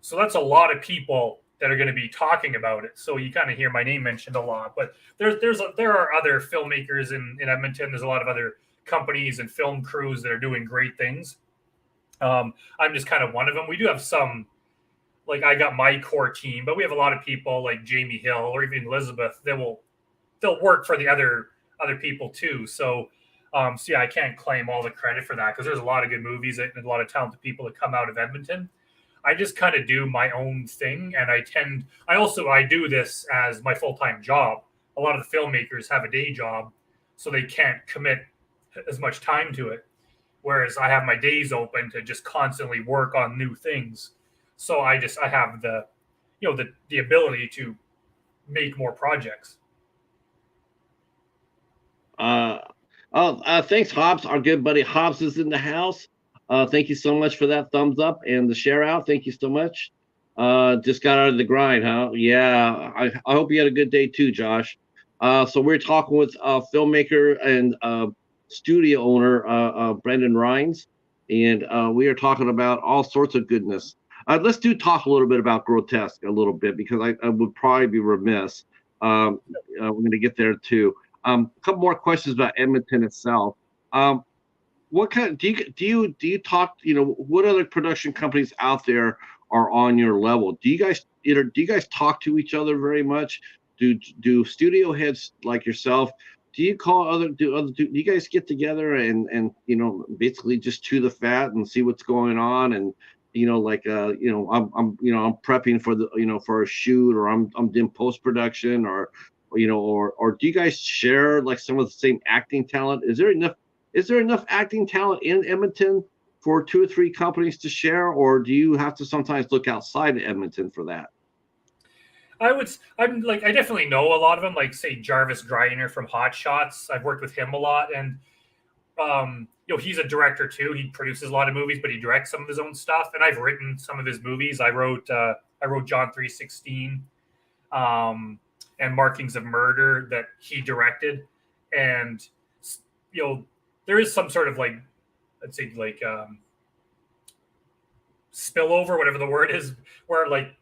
So that's a lot of people that are going to be talking about it. So you kind of hear my name mentioned a lot. But there are other filmmakers in Edmonton. There's a lot of other companies and film crews that are doing great things. I'm just kind of one of them. We do have some, like I got my core team, but we have a lot of people like Jamie Hill or even Elizabeth that they'll work for the other people too. So yeah, I can't claim all the credit for that because there's a lot of good movies and a lot of talented people that come out of Edmonton. I just kind of do my own thing, and I do this as my full-time job. A lot of the filmmakers have a day job, so they can't commit as much time to it. Whereas I have my days open to just constantly work on new things. So I have the ability to make more projects. Uh, Thanks, Hobbs. Our good buddy Hobbs is in the house. Thank you so much for that thumbs up and the share out. Thank you so much. Just got out of the grind, huh? Yeah. I hope you had a good day too, Josh. So we're talking with filmmaker and studio owner Brandon Rhiness, and we are talking about all sorts of goodness. Let's talk a little bit about grotesque a little bit because I would probably be remiss. We're going to get there too. A couple more questions about Edmonton itself. What kind do you talk, what other production companies out there are on your level? Do you guys talk to each other very much? Do studio heads like yourself, do you call do you guys get together and basically just chew the fat and see what's going on, and like I'm prepping for for a shoot, or I'm doing post production, or do you guys share like some of the same acting talent? Is there enough acting talent in Edmonton for two or three companies to share, or do you have to sometimes look outside of Edmonton for that? I definitely know a lot of them, like say Jarvis Greiner from Hot Shots. I've worked with him a lot, and he's a director too. He produces a lot of movies, but he directs some of his own stuff. And I've written some of his movies. I wrote John 3:16, and Markings of Murder that he directed, and there is some sort of like, let's say like spillover, whatever the word is, where like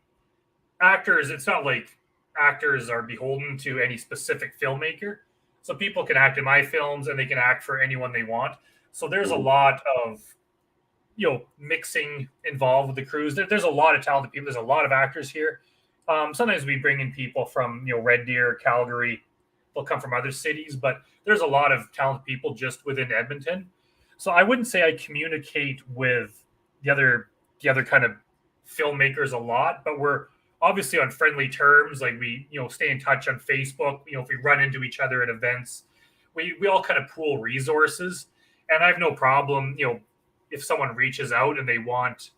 actors, it's not like actors are beholden to any specific filmmaker. So people can act in my films and they can act for anyone they want. So there's a Mhm. lot of mixing involved with the crews. There's a lot of talented people. There's a lot of actors here. Sometimes we bring in people from Red Deer, Calgary. They'll come from other cities, but there's a lot of talented people just within Edmonton. So I wouldn't say I communicate with the other kind of filmmakers a lot, but we're obviously on friendly terms. Like we stay in touch on Facebook. If we run into each other at events, we all kind of pool resources. And I have no problem if someone reaches out and they want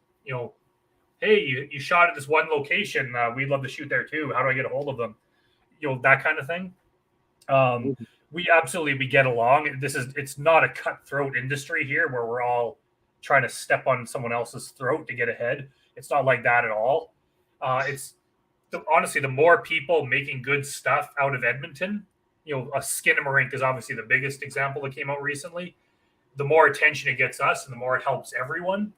hey, you shot at this one location, we'd love to shoot there too. How do I get a hold of them? That kind of thing. um, we get along. It's not a cutthroat industry here where we're all trying to step on someone else's throat to get ahead. It's not like that at all. It's honestly, the more people making good stuff out of Edmonton, a Skinamarink is obviously the biggest example that came out recently. The more attention it gets us, and the more it helps everyone.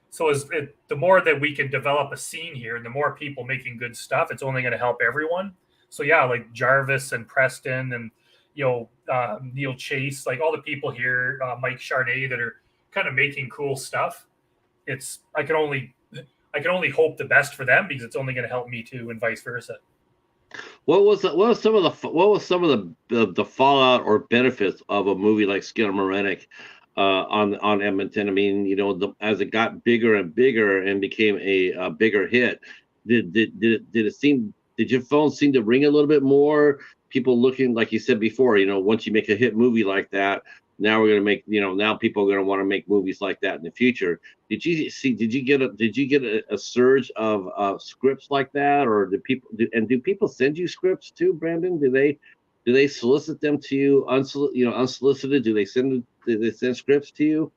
So the more that we can develop a scene here, and the more people making good stuff, it's only going to help everyone. So yeah, like Jarvis and Preston and Neil Chase, like all the people here, Mike Charnay, that are kind of making cool stuff. It's I can only hope the best for them because it's only going to help me too, and vice versa. What was some of the fallout or benefits of a movie like Skinamarink on Edmonton? I mean, as it got bigger and bigger and became a bigger hit, did your phone seem to ring a little bit more? People looking, like you said before, once you make a hit movie like that, now we're gonna make, now people are gonna want to make movies like that in the future. Did you get a surge of scripts like that, or do people send you scripts too, Brandon? Do they solicit them to you unsolicited? Do they send scripts to you?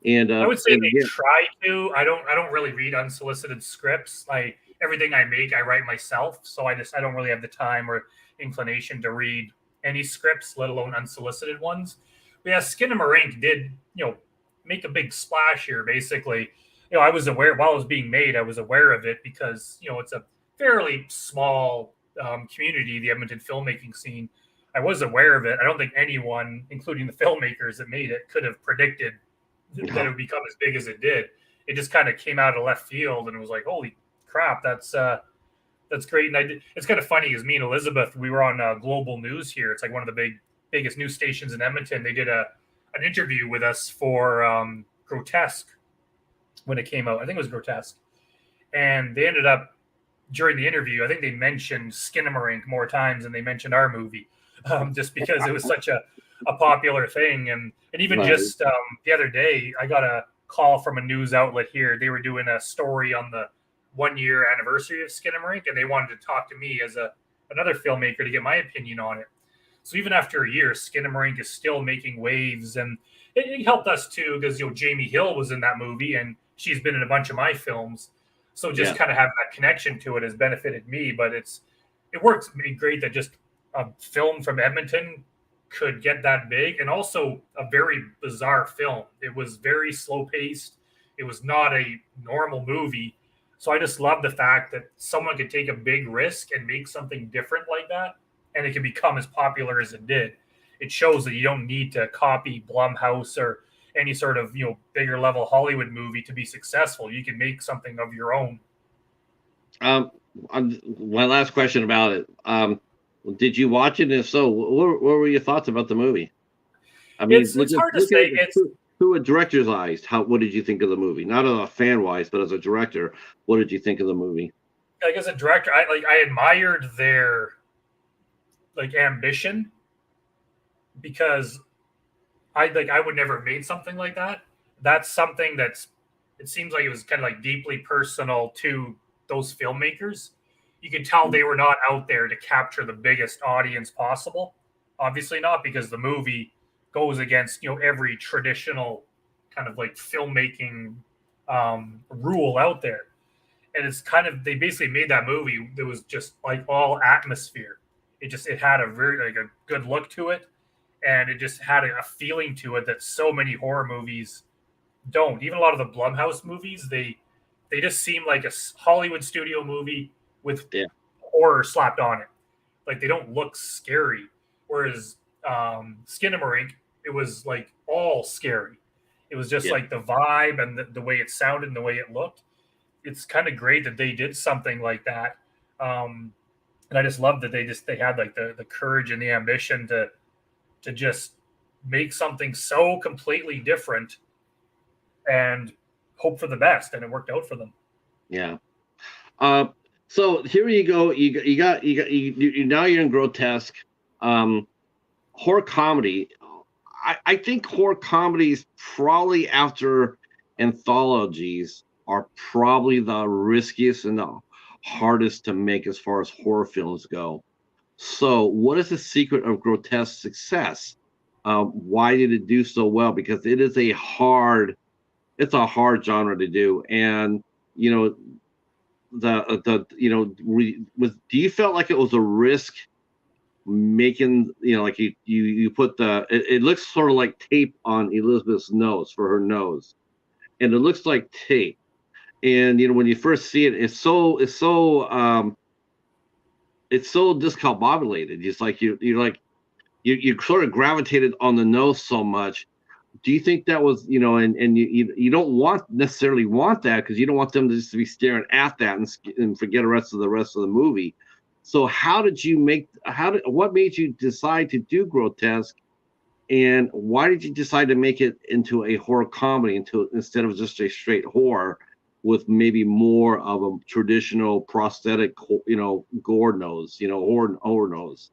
And I would say and they again, try to. I don't really read unsolicited scripts. Like everything I make, I write myself. So I don't really have the time or inclination to read any scripts, let alone unsolicited ones. But yeah, Skinamarink did make a big splash here. Basically, I was aware while it was being made. I was aware of it because it's a fairly small community, the Edmonton filmmaking scene. I was aware of it. I don't think anyone, including the filmmakers that made it, could have predicted that it would become as big as it did. It just kind of came out of left field, and it was like, holy crap, that's great. And it's kind of funny because me and Elizabeth, we were on Global News here. It's like one of the biggest news stations in Edmonton. They did an interview with us for Grotesque when it came out. I think it was Grotesque, and they ended up during the interview. I think they mentioned Skinamarink more times than they mentioned our movie, just because it was such a popular thing. And even right. just the other day, I got a call from a news outlet here. They were doing a story on the 1 year anniversary of Skinamarink, and they wanted to talk to me as another filmmaker to get my opinion on it. So even after a year, Skinamarink is still making waves, and it helped us too because Jamie Hill was in that movie, and she's been in a bunch of my films. So just Yeah. kind of having that connection to it has benefited me. But it works great that just a film from Edmonton could get that big, and also a very bizarre film. It was very slow paced. It was not a normal movie. So I just love the fact that someone could take a big risk and make something different like that, and it can become as popular as it did. It shows that you don't need to copy Blumhouse or any sort of bigger level Hollywood movie to be successful. You can make something of your own. Um, my last question about it. Did you watch it? And if so, what were your thoughts about the movie? I mean, It's hard to look at say. it through a director's eyes. What did you think of the movie? Not as a fan wise, but as a director, what did you think of the movie? Like as a director, I admired their ambition, because I would never have made something like that. That's something it seems like it was kind of like deeply personal to those filmmakers. You could tell they were not out there to capture the biggest audience possible. Obviously not, because the movie goes against every traditional kind of like filmmaking rule out there. And it's kind of, they basically made that movie that was just like all atmosphere. It had a very like a good look to it, and it just had a feeling to it that so many horror movies don't. Even a lot of the Blumhouse movies, they just seem like a Hollywood studio movie with Yeah, horror slapped on it. Like they don't look scary. Whereas Skinamarink, it was like all scary. It was just yeah, like the vibe and the way it sounded and the way it looked. It's kind of great that they did something like that. And I just love that they had like the courage and the ambition to just make something so completely different and hope for the best, and it worked out for them. yeah. Uh, so here you go. You now you're in grotesque. Um, Horror comedy. I think horror comedies probably after anthologies are probably the riskiest and the hardest to make as far as horror films go. So, what is the secret of grotesque success? Why did it do so well? Because it's a hard genre to do, and you know do you felt like it was a risk making like you put it looks sort of like tape on Elizabeth's nose for her nose, and it looks like tape, and when you first see it, it's so discombobulated. It's like you sort of gravitated on the nose so much. Do you think that was and you don't necessarily want that, because you don't want them to just be staring at that and forget the rest of the movie. So what made you decide to do grotesque, and why did you decide to make it into a horror comedy instead of just a straight horror with maybe more of a traditional prosthetic gore nose, horror nose?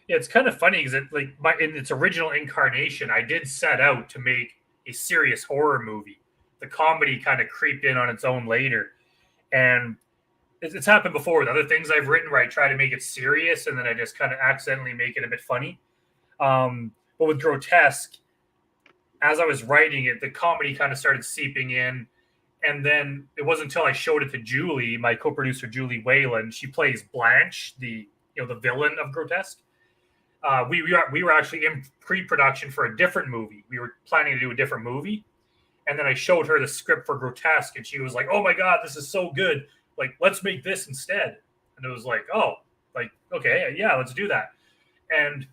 Yeah, it's kind of funny because in its original incarnation, I did set out to make a serious horror movie. The comedy kind of creeped in on its own later, and it's happened before with other things I've written where I try to make it serious and then I just kind of accidentally make it a bit funny. But with grotesque, as I was writing it, the comedy kind of started seeping in. And then it wasn't until I showed it to Julie, my co-producer Julie Whalen. She plays Blanche, the villain of Grotesque. We were actually in pre-production for a different movie. We were planning to do a different movie, and then I showed her the script for Grotesque, and she was like, "Oh my god, this is so good! Like, let's make this instead." And it was like, "Oh, like okay, yeah, let's do that." And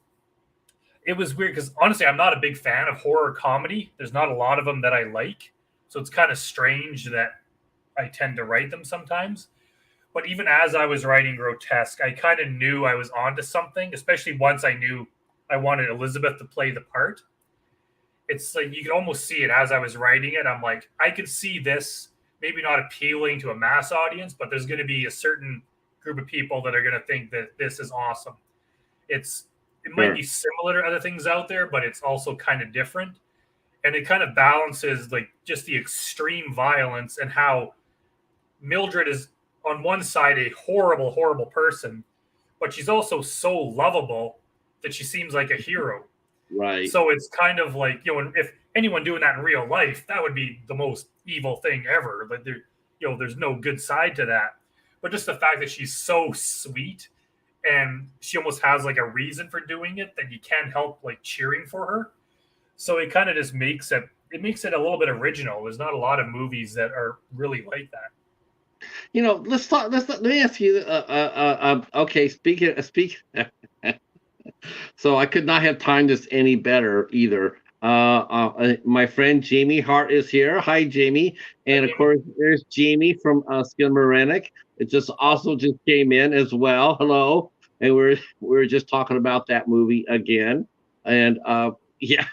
it was weird because honestly, I'm not a big fan of horror comedy. There's not a lot of them that I like, so it's kind of strange that I tend to write them sometimes. But even as I was writing Grotesque, I kind of knew I was onto something, especially once I knew I wanted Elizabeth to play the part. It's like you could almost see it as I was writing it. I'm like, I could see this maybe not appealing to a mass audience, but there's going to be a certain group of people that are going to think that this is awesome. It might Sure. be similar to other things out there, but it's also kind of different. And it kind of balances like just the extreme violence and how Mildred is on one side a horrible, horrible person, but she's also so lovable that she seems like a hero. Right. So it's kind of like, if anyone doing that in real life, that would be the most evil thing ever. Like there's no good side to that. But just the fact that she's so sweet and she almost has like a reason for doing it that you can't help like cheering for her. So it kind of just makes it a little bit original. There's not a lot of movies that are really like that. Let's talk. Let me ask you. Okay, speak. So I could not have timed this any better either. My friend Jamie Hart is here. Hi, Jamie. And of course, there's Jamie from Skilmarinic. It just came in as well. Hello. And we're just talking about that movie again. And yeah,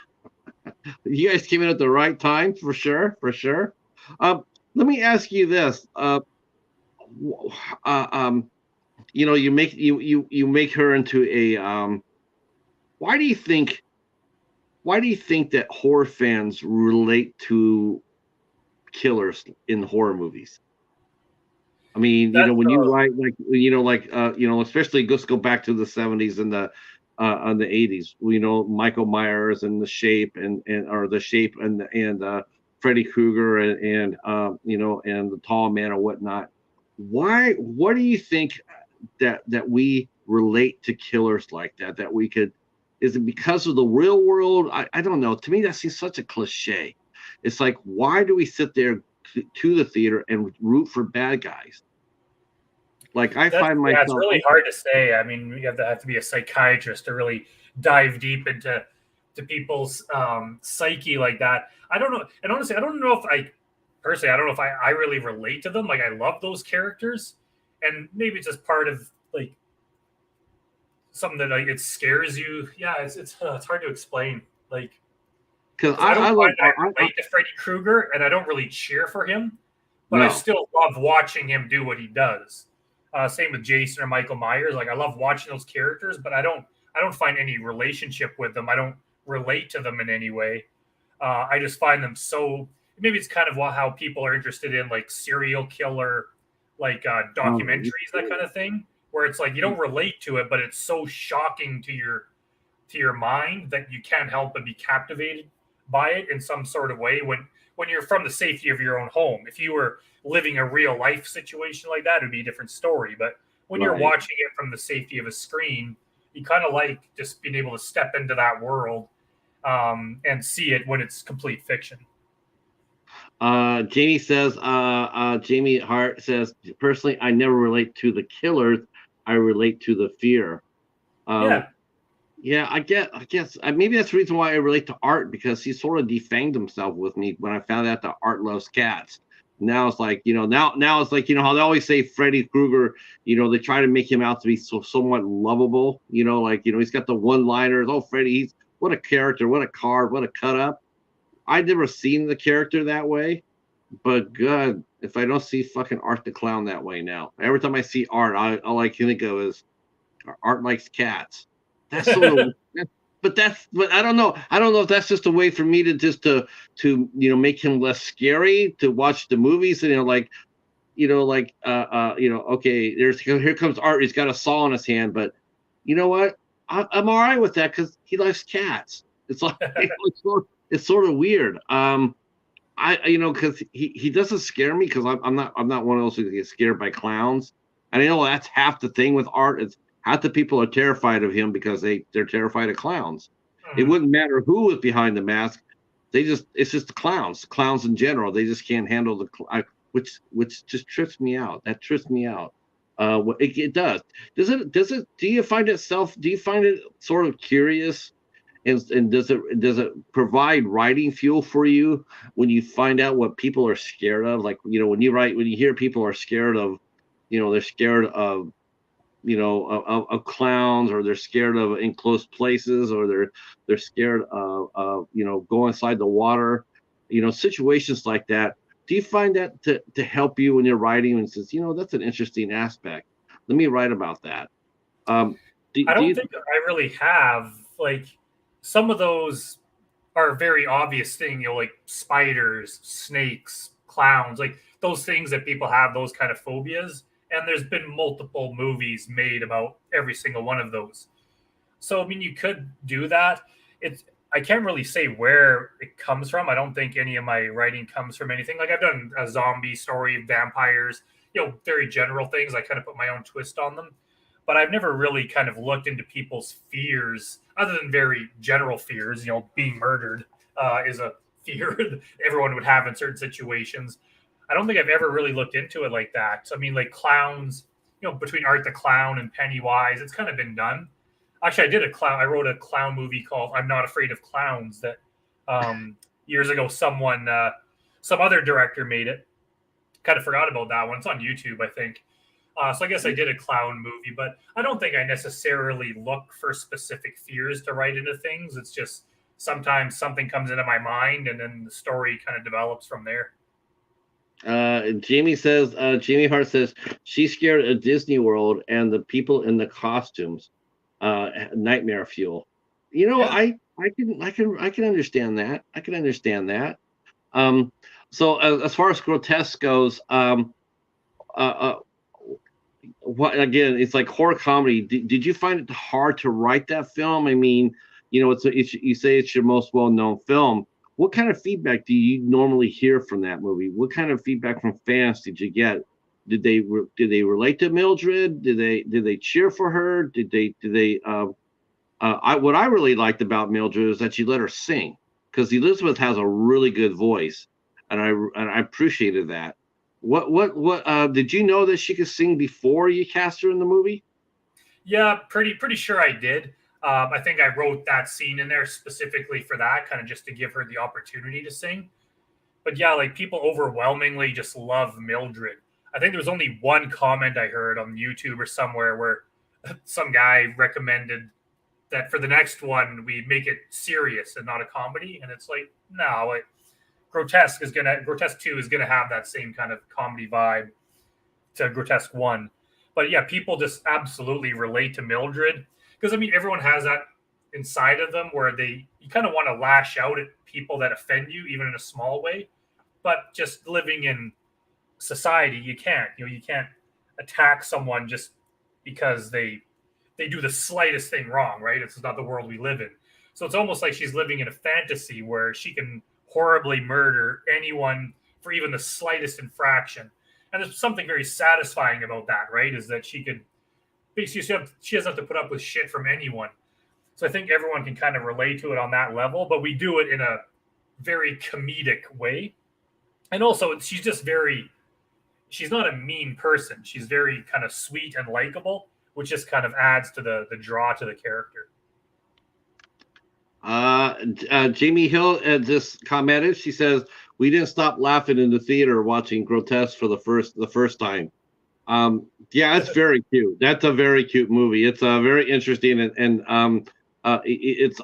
you guys came in at the right time for sure, for sure. Let me ask you this. W- uh, um, you make her into a why do you think that horror fans relate to killers in horror movies? I mean, That's when you write especially let's go back to the 70s and the 80s, Michael Myers and The Shape and or The Shape and Freddy Krueger and the Tall Man or whatnot. What do you think that we relate to killers like that? That we could Is it because of the real world? I don't know. To me, that seems such a cliche. It's like, why do we sit there to the theater and root for bad guys? Like I find it's myself, really hard to say. I mean, you have to be a psychiatrist to really dive deep into people's psyche like that. I don't know, and honestly, I don't know if I personally, I don't know if I really relate to them. Like, I love those characters, and maybe it's just part of like something that like it scares you. Yeah, it's hard to explain. Like, because I don't I love find that I relate to Freddy Krueger, and I don't really cheer for him, but I no. still love watching him do what he does. Same with Jason or Michael Myers. Like, I love watching those characters, but I don't find any relationship with them. I don't relate to them in any way. I just find them so. Maybe it's kind of how people are interested in like serial killer, like um, documentaries, that kind of thing, where it's like you don't relate to it, but it's so shocking to your mind that you can't help but be captivated by it in some sort of way when you're from the safety of your own home. If you were living a real life situation like that, it would be a different story. But when you're right. watching it from the safety of a screen, you kind of like just being able to step into that world and see it when it's complete fiction. Jamie Hart says, personally, I never relate to the killers. I relate to the fear. Um, Yeah, Yeah, I guess maybe that's the reason why I relate to Art, because he sort of defanged himself with me when I found out that Art loves cats. Now it's like, now it's like, how they always say Freddy Krueger, they try to make him out to be somewhat lovable, like, he's got the one-liners. Oh, Freddy, he's what a character, what a card, what a cut up. I've never seen the character that way, but good if I don't see fucking Art the Clown that way now. Every time I see Art, all I can think of is Art likes cats. That's sort of, but I don't know. I don't know if that's just a way for me to make him less scary to watch the movies. And okay, here comes Art. He's got a saw in his hand, but you know what? I'm all right with that because he likes cats. It's like it's sort of weird. Because he doesn't scare me because I'm not one of those who gets scared by clowns. And I know that's half the thing with Art. It's half the people are terrified of him because they're terrified of clowns. It Mhm. wouldn't matter who was behind the mask. It's just the clowns in general. They just can't handle which just trips me out. That trips me out. It does. Does it? Do you find it sort of curious? And does it provide writing fuel for you when you find out what people are scared of? Like, when you hear people are scared of, they're scared of, of clowns, or they're scared of enclosed places, or they're scared of go inside the water, situations like that. Do you find that to help you when you're writing and says, that's an interesting aspect. Let me write about that. Um, I do don't you? think I really have like some of those are a very obvious thing, like spiders, snakes, clowns, like those things that people have, those kind of phobias. And there's been multiple movies made about every single one of those. So I mean, you could do that. It's I can't really say where it comes from. I don't think any of my writing comes from anything. Like I've done a zombie story, vampires, very general things. I kind of put my own twist on them, but I've never really kind of looked into people's fears, other than very general fears. Being murdered is a fear that everyone would have in certain situations. I don't think I've ever really looked into it like that. I mean, like clowns, between Art the Clown and Pennywise, it's kind of been done. Actually, I wrote a clown movie called "I'm Not Afraid of Clowns" that years ago some other director made it. Kind of forgot about that one. It's on YouTube, I think. So I guess I did a clown movie, but I don't think I necessarily look for specific fears to write into things. It's just sometimes something comes into my mind, and then the story kind of develops from there. Jamie Hart says she's scared of Disney World and the people in the costumes. Nightmare fuel. Yeah. I can understand that. I can understand that. So as far as grotesque goes, what again? It's like horror comedy. Did you find it hard to write that film? I mean, you say it's your most well-known film. What kind of feedback do you normally hear from that movie? What kind of feedback from fans did you get? Did they relate to Mildred? Did they cheer for her? What I really liked about Mildred is that she let her sing, because Elizabeth has a really good voice, and I appreciated that. What did you know that she could sing before you cast her in the movie? Yeah, pretty sure I did. I think I wrote that scene in there specifically for that, kind of just to give her the opportunity to sing. But yeah, like people overwhelmingly just love Mildred. I think there was only one comment I heard on YouTube or somewhere where some guy recommended that for the next one we make it serious and not a comedy, and it's like no, Grotesque 2 is gonna have that same kind of comedy vibe to Grotesque 1. But yeah, people just absolutely relate to Mildred, because I mean everyone has that inside of them where you kind of want to lash out at people that offend you even in a small way, but just living in society you can't. You can't attack someone just because they do the slightest thing wrong, right? It's not the world we live in. So it's almost like she's living in a fantasy where she can horribly murder anyone for even the slightest infraction. And there's something very satisfying about that, right? Is that she could basically she doesn't have to put up with shit from anyone. So I think everyone can kind of relate to it on that level, but we do it in a very comedic way. And also she's not a mean person. She's very kind of sweet and likable, which just kind of adds to the draw to the character. Jamie Hill just commented. She says we didn't stop laughing in the theater watching Grotesque for the first time. Yeah, it's very cute. That's a very cute movie. It's very interesting, it's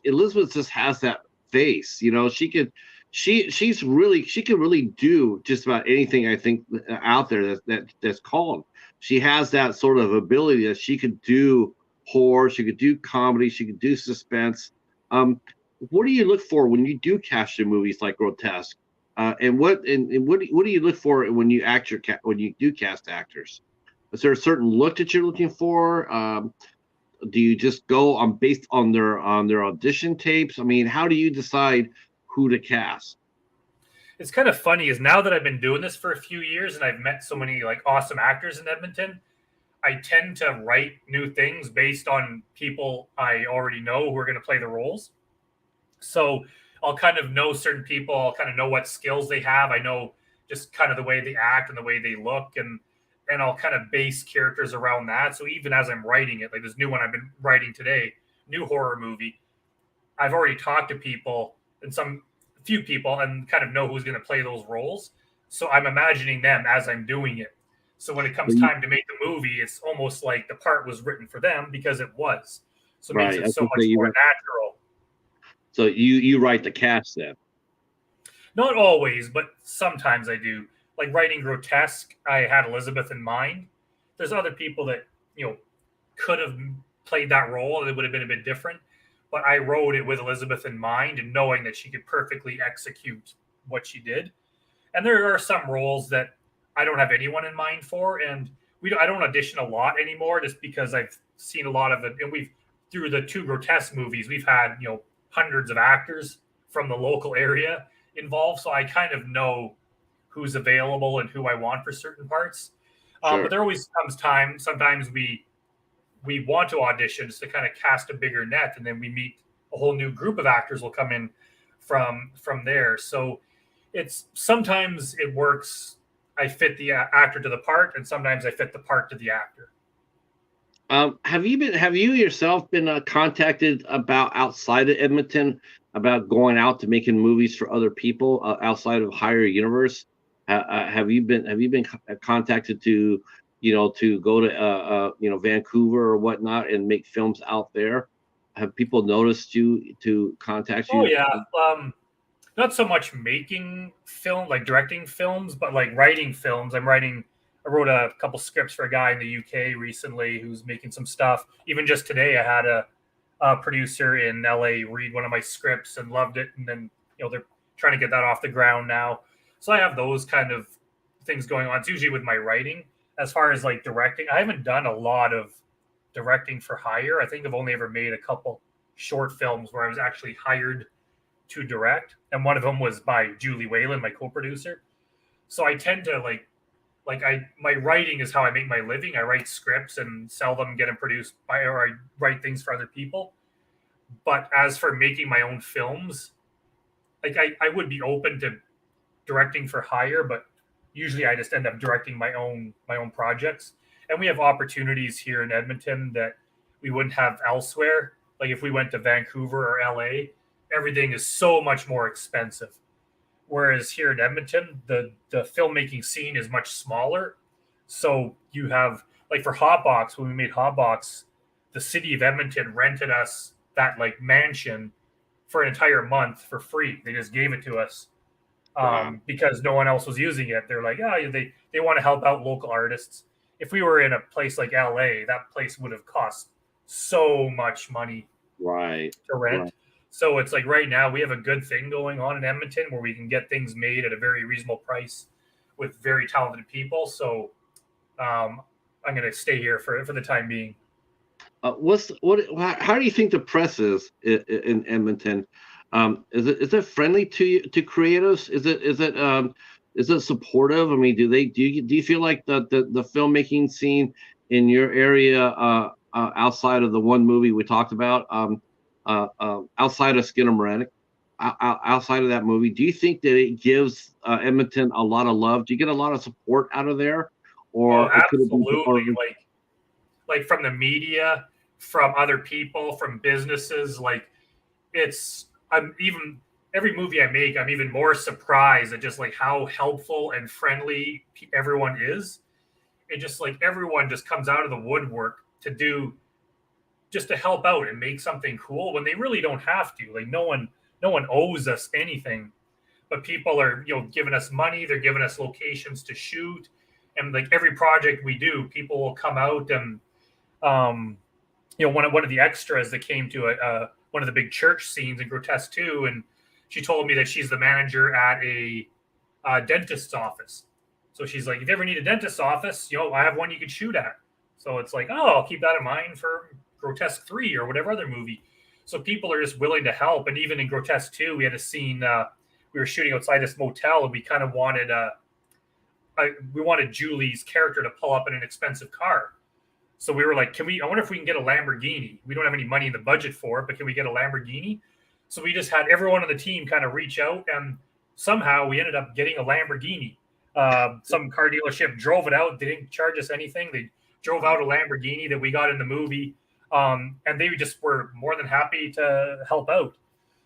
Elizabeth just has that face. She can really do just about anything I think out there that's called. She has that sort of ability that she could do horror, she could do comedy, she could do suspense. What do you look for when you do cast your movies like Grotesque? And what do you look for when you when you do cast actors? Is there a certain look that you're looking for? Do you just go on based on their audition tapes? I mean, how do you decide who to cast? It's kind of funny is now that I've been doing this for a few years and I've met so many like awesome actors in Edmonton, I tend to write new things based on people I already know who are going to play the roles. So I'll kind of know certain people. I'll kind of know what skills they have. I know just kind of the way they act and the way they look, and I'll kind of base characters around that. So even as I'm writing it, like this new one I've been writing today, new horror movie, I've already talked to people and some few people and kind of know who's going to play those roles. So I'm imagining them as I'm doing it. So when it comes time to make the movie, it's almost like the part was written for them because it was. So it makes Right. it so much more natural. So you write the cast then. Not always, but sometimes I do. Like writing Grotesque, I had Elizabeth in mind. There's other people that, could have played that role and it would have been a bit different. But I wrote it with Elizabeth in mind and knowing that she could perfectly execute what she did. And there are some roles that I don't have anyone in mind for, and I don't audition a lot anymore just because I've seen a lot of it, and through the two Grotesque movies, we've had, hundreds of actors from the local area involved. So I kind of know who's available and who I want for certain parts. But Sure. there always comes time. Sometimes we want to audition just to kind of cast a bigger net, and then we meet a whole new group of actors will come in from there. So it's sometimes it works. I fit the actor to the part, and sometimes I fit the part to the actor. Have you yourself been contacted about outside of Edmonton about going out to making movies for other people outside of Higher Universe? Have you been contacted to, to go to Vancouver or whatnot and make films out there? Have people noticed you to contact Oh you? yeah, not so much making film, like directing films, but like writing films. I wrote a couple scripts for a guy in the UK recently who's making some stuff. Even just today, I had a producer in LA read one of my scripts and loved it, and then they're trying to get that off the ground now. So I have those kind of things going on. It's usually with my writing. As far as like directing, I haven't done a lot of directing for hire. I think I've only ever made a couple short films where I was actually hired to direct, and one of them was by Julie Whalen, my co-producer. So I tend to my writing is how I make my living. I write scripts and sell them, get them produced by, or I write things for other people. But as for making my own films, I would be open to directing for hire, but usually I just end up directing my own projects. And we have opportunities here in Edmonton that we wouldn't have elsewhere. Like if we went to Vancouver or LA, everything is so much more expensive. Whereas here in Edmonton, the filmmaking scene is much smaller. So you have like for Hotbox, when we made Hotbox, the city of Edmonton rented us that like mansion for an entire month for free. They just gave it to us Wow. because no one else was using it. They're like, oh, they want to help out local artists. If we were in a place like LA, that place would have cost so much money Right. to Right. rent. So it's like right now we have a good thing going on in Edmonton where we can get things made at a very reasonable price with very talented people. So I'm going to stay here for the time being. How do you think the press is in Edmonton? Is it friendly to creatives? Is it supportive? I mean, do you feel like the filmmaking scene in your area, outside of the one movie we talked about, outside of Skinamarink, outside of that movie, do you think that it gives Edmonton a lot of love? Do you get a lot of support out of there, Oh, or could it be, or absolutely. Like from the media, from other people, from businesses. Like I'm even every movie I make, I'm even more surprised at just like how helpful and friendly everyone is. It just like everyone just comes out of the woodwork to do just to help out and make something cool when they really don't have to. Like no one owes us anything, but people are giving us money. They're giving us locations to shoot, and like every project we do, people will come out and um, one of the extras that came to one of the big church scenes in Grotesque 2, and she told me that she's the manager at a dentist's office. So she's like, if you ever need a dentist's office, I have one you could shoot at. So it's like, oh, I'll keep that in mind for Grotesque 3 or whatever other movie. So people are just willing to help. And even in Grotesque 2, we had a scene, we were shooting outside this motel, and we kind of wanted Julie's character to pull up in an expensive car. So we were like, I wonder if we can get a Lamborghini. We don't have any money in the budget for it, but can we get a Lamborghini? So we just had everyone on the team kind of reach out, and somehow we ended up getting a Lamborghini. Some car dealership drove it out. They didn't charge us anything. They drove out a Lamborghini that we got in the movie. And they just were more than happy to help out.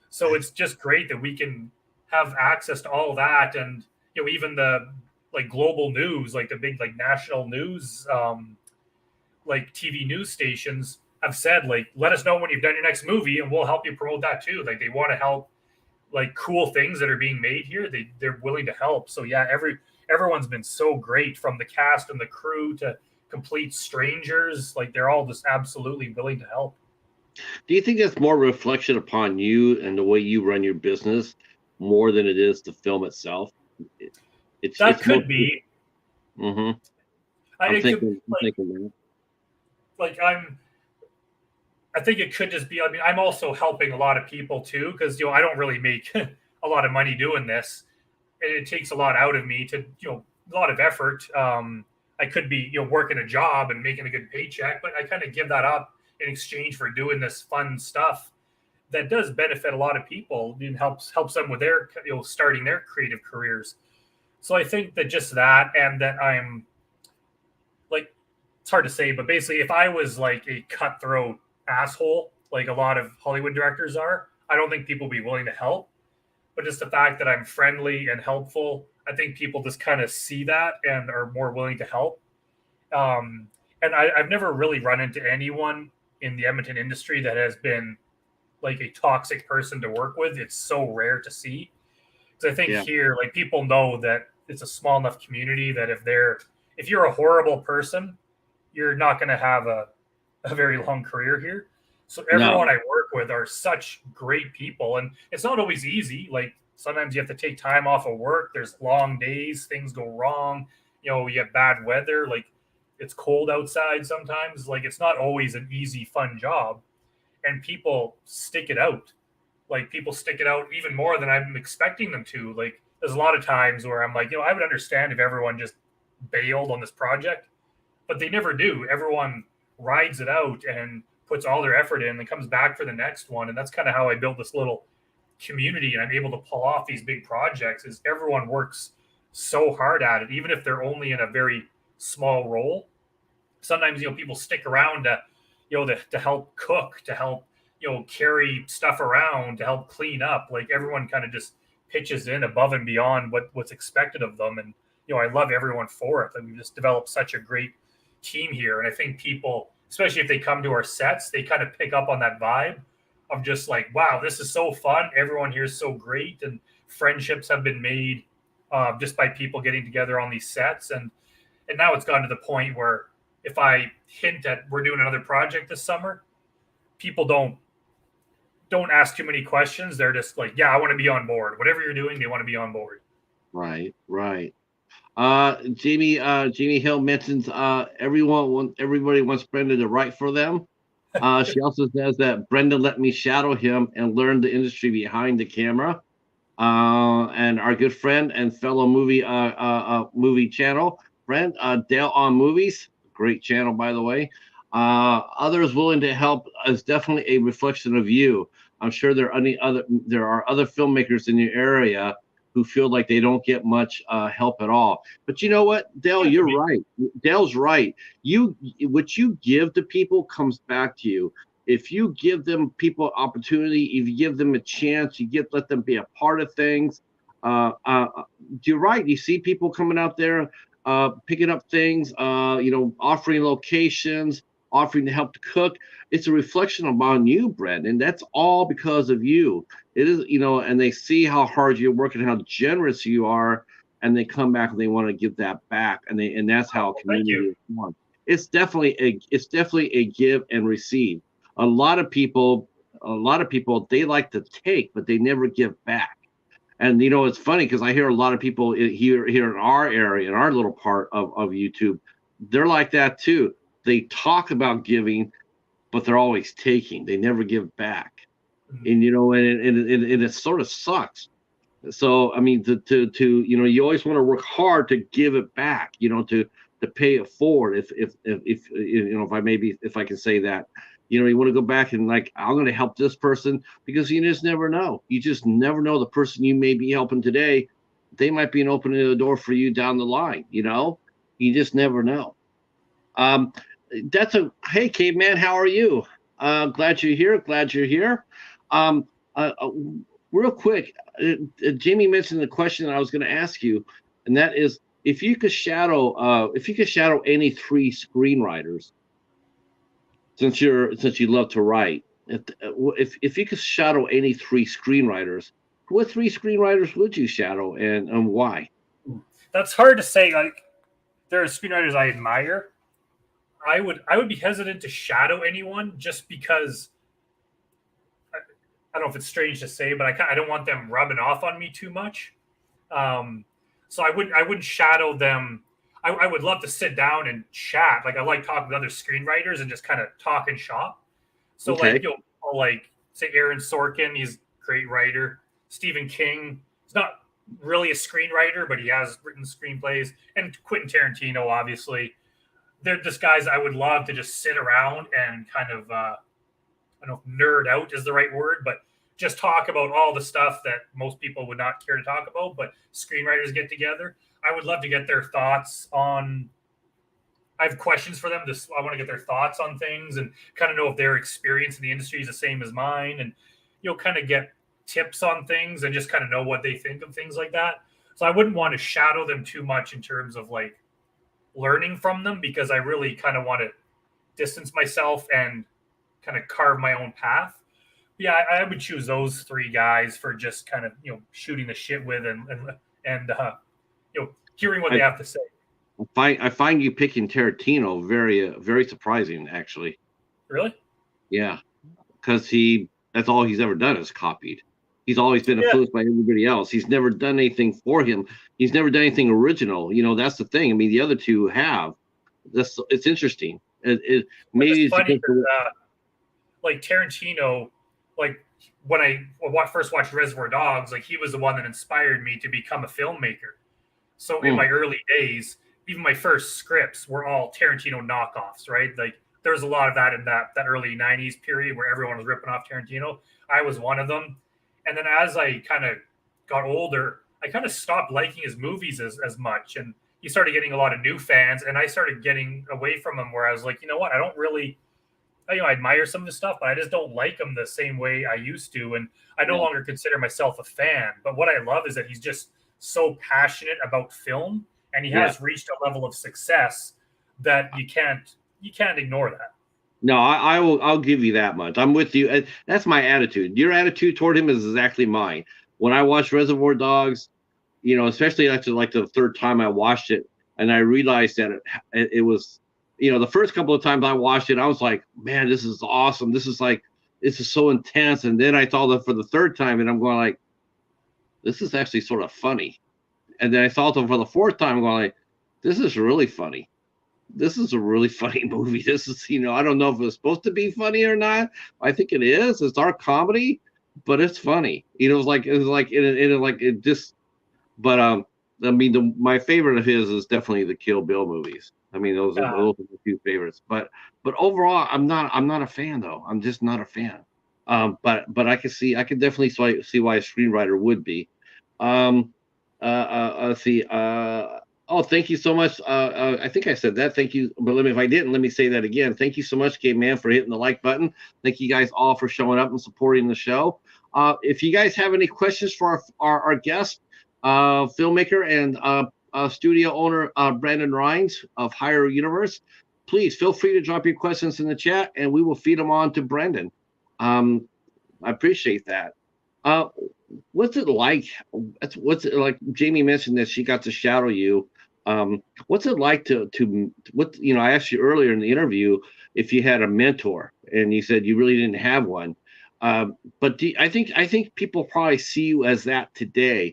So it's just great that we can have access to all that. And, even the like global news, like the big, like national news, like TV news stations have said, like, let us know when you've done your next movie and we'll help you promote that too. Like they want to help like cool things that are being made here. They're willing to help. So yeah, everyone's been so great, from the cast and the crew to complete strangers. Like they're all just absolutely willing to help. do you think that's more reflection upon you and the way you run your business more than it is the film itself? It, That it's more. could be. Hmm. I I'm it could thinking. I'm thinking that. like I'm I think it could just be, I mean, I'm also helping a lot of people too, because, I don't really make a lot of money doing this. It takes a lot out of me to, a lot of effort. I could be, working a job and making a good paycheck, but I kind of give that up in exchange for doing this fun stuff that does benefit a lot of people and helps them with their, starting their creative careers. So I think that just that, and that I'm like, it's hard to say, but basically, if I was like a cutthroat asshole, like a lot of Hollywood directors are, I don't think people would be willing to help. But just the fact that I'm friendly and helpful, I think people just kind of see that and are more willing to help. Um, and I've never really run into anyone in the Edmonton industry that has been like a toxic person to work with. It's so rare to see. Because I think Yeah. here, like, people know that it's a small enough community that if you're a horrible person, you're not going to have a very long career here. So everyone No. I work with are such great people, and it's not always easy. Like, sometimes you have to take time off of work. There's long days, things go wrong. You have bad weather. Like, it's cold outside sometimes. Like, it's not always an easy, fun job, and people stick it out. Like, people stick it out even more than I'm expecting them to. Like, there's a lot of times where I'm like, I would understand if everyone just bailed on this project, but they never do. Everyone rides it out and puts all their effort in and comes back for the next one. And that's kind of how I built this little community, and I'm able to pull off these big projects. Is everyone works so hard at it, even if they're only in a very small role. Sometimes people stick around to to help cook, to help carry stuff around, to help clean up. Like, everyone kind of just pitches in above and beyond what's expected of them. And I love everyone for it. Like, we've just developed such a great team here. And I think people, especially if they come to our sets, they kind of pick up on that vibe of just like, wow, this is so fun. Everyone here is so great. And friendships have been made just by people getting together on these sets. And now it's gotten to the point where if I hint at we're doing another project this summer, people don't ask too many questions. They're just like, yeah, I want to be on board. Whatever you're doing, they want to be on board. Right. Right. Jamie Hill mentions everybody wants Brenda to write for them. She also says that Brenda let me shadow him and learn the industry behind the camera. And our good friend and fellow movie channel friend, Dale on Movies, great channel by the way. Others willing to help is definitely a reflection of you. I'm sure there are other filmmakers in your area who feel like they don't get much help at all. But you know what, Dale, you're right. Dale's right. What you give to people comes back to you. If you give them people opportunity, if you give them a chance, let them be a part of things. You're right. You see people coming out there, picking up things, offering locations, offering to help to cook. It's a reflection upon you, Brent, and that's all because of you. It is, and they see how hard you're working, how generous you are, and they come back and they want to give that back, and that's how a community is formed. It's definitely a give and receive. A lot of people, they like to take, but they never give back. And it's funny because I hear a lot of people here in our area, in our little part of YouTube, they're like that too. They talk about giving, but they're always taking. They never give back, and and it sort of sucks. So I mean, to you always want to work hard to give it back, to pay it forward. If I can say that, you want to go back and like, I'm going to help this person, because you just never know. You just never know the person you may be helping today. They might be an opening the door for you down the line. You just never know. Hey, caveman, how are you? Glad you're here. Glad you're here. Um, Real quick, Jamie mentioned the question that I was going to ask you, and that is, if you could shadow any three screenwriters, since you love to write, if you could shadow any three screenwriters, what three screenwriters would you shadow, and why? That's hard to say. Like, there are screenwriters I admire. I would be hesitant to shadow anyone just because I don't know if it's strange to say, but I don't want them rubbing off on me too much. So I wouldn't shadow them. I would love to sit down and chat. Like, I like talking with other screenwriters and just kind of talk and shop. So like, Okay. you know, like say Aaron Sorkin, he's a great writer. Stephen King, he's not really a screenwriter, but he has written screenplays. And Quentin Tarantino, obviously. They're just guys I would love to just sit around and kind of, I don't know if nerd out is the right word, but just talk about all the stuff that most people would not care to talk about, but screenwriters get together. I would love to get their thoughts on. I have questions for them. I want to get their thoughts on things and kind of know if their experience in the industry is the same as mine, and kind of get tips on things and just kind of know what they think of things like that. So I wouldn't want to shadow them too much in terms of like learning from them, because I really kind of want to distance myself and kind of carve my own path. Yeah, I would choose those three guys for just kind of shooting the shit with and hearing what they I, have to say. I find you picking Tarantino very surprising, actually. Really? Yeah, because that's all he's ever done is copied. He's always been Yeah. influenced by everybody else. He's never done anything for him. He's never done anything original. That's the thing. I mean, the other two have. It's interesting. Maybe It's it's funny because because like Tarantino, like when I first watched Reservoir Dogs, like he was the one that inspired me to become a filmmaker. So in my early days, even my first scripts were all Tarantino knockoffs, right? Like there was a lot of that in that early '90s period where everyone was ripping off Tarantino. I was one of them. And then as I kind of got older, I kind of stopped liking his movies as much. And he started getting a lot of new fans, and I started getting away from him where I was like, you know what? I don't really, I admire some of his stuff, but I just don't like him the same way I used to. And I no yeah, longer consider myself a fan. But what I love is that he's just so passionate about film, and he yeah. has reached a level of success that you can't ignore that. No, I'll give you that much. I'm with you. That's my attitude. Your attitude toward him is exactly mine. When I watched Reservoir Dogs, especially after like the third time I watched it, and I realized that it was, the first couple of times I watched it, I was like, man, this is awesome. This is so intense. And then I saw that for the third time, and I'm going like, this is actually sort of funny. And then I saw it for the fourth time, going like, this is really funny. This is a really funny movie. This is, I don't know if it's supposed to be funny or not. I think it is. It's our comedy, but it's funny. It just. But I mean, my favorite of his is definitely the Kill Bill movies. I mean, those are the two favorites. But overall, I'm not a fan though. I'm just not a fan. But I can definitely see why a screenwriter would be. Um, let's see. Oh, thank you so much. I think I said that. Thank you. But if I didn't, let me say that again. Thank you so much, Gabe Man, for hitting the like button. Thank you guys all for showing up and supporting the show. If you guys have any questions for our guest, filmmaker and studio owner Brandon Rhiness of Higher Universe, please feel free to drop your questions in the chat, and we will feed them on to Brandon. I appreciate that. What's it like? What's it like? Jamie mentioned that she got to shadow you. What's it like to what? I asked you earlier in the interview if you had a mentor, and you said you really didn't have one. But I think people probably see you as that today.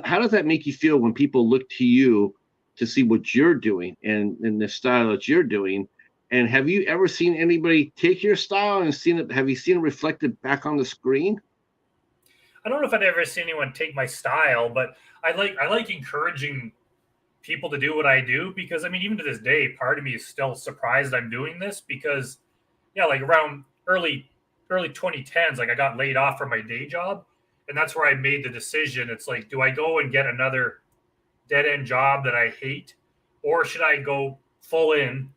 How does that make you feel when people look to you to see what you're doing and the style that you're doing? And have you ever seen anybody take your style and seen it? Have you seen it reflected back on the screen? I don't know if I'd ever seen anyone take my style, but I like encouraging people to do what I do, because I mean, even to this day, part of me is still surprised I'm doing this, because yeah, like around early 2010s, like I got laid off from my day job, and that's where I made the decision. It's like, do I go and get another dead end job that I hate, or should I go full in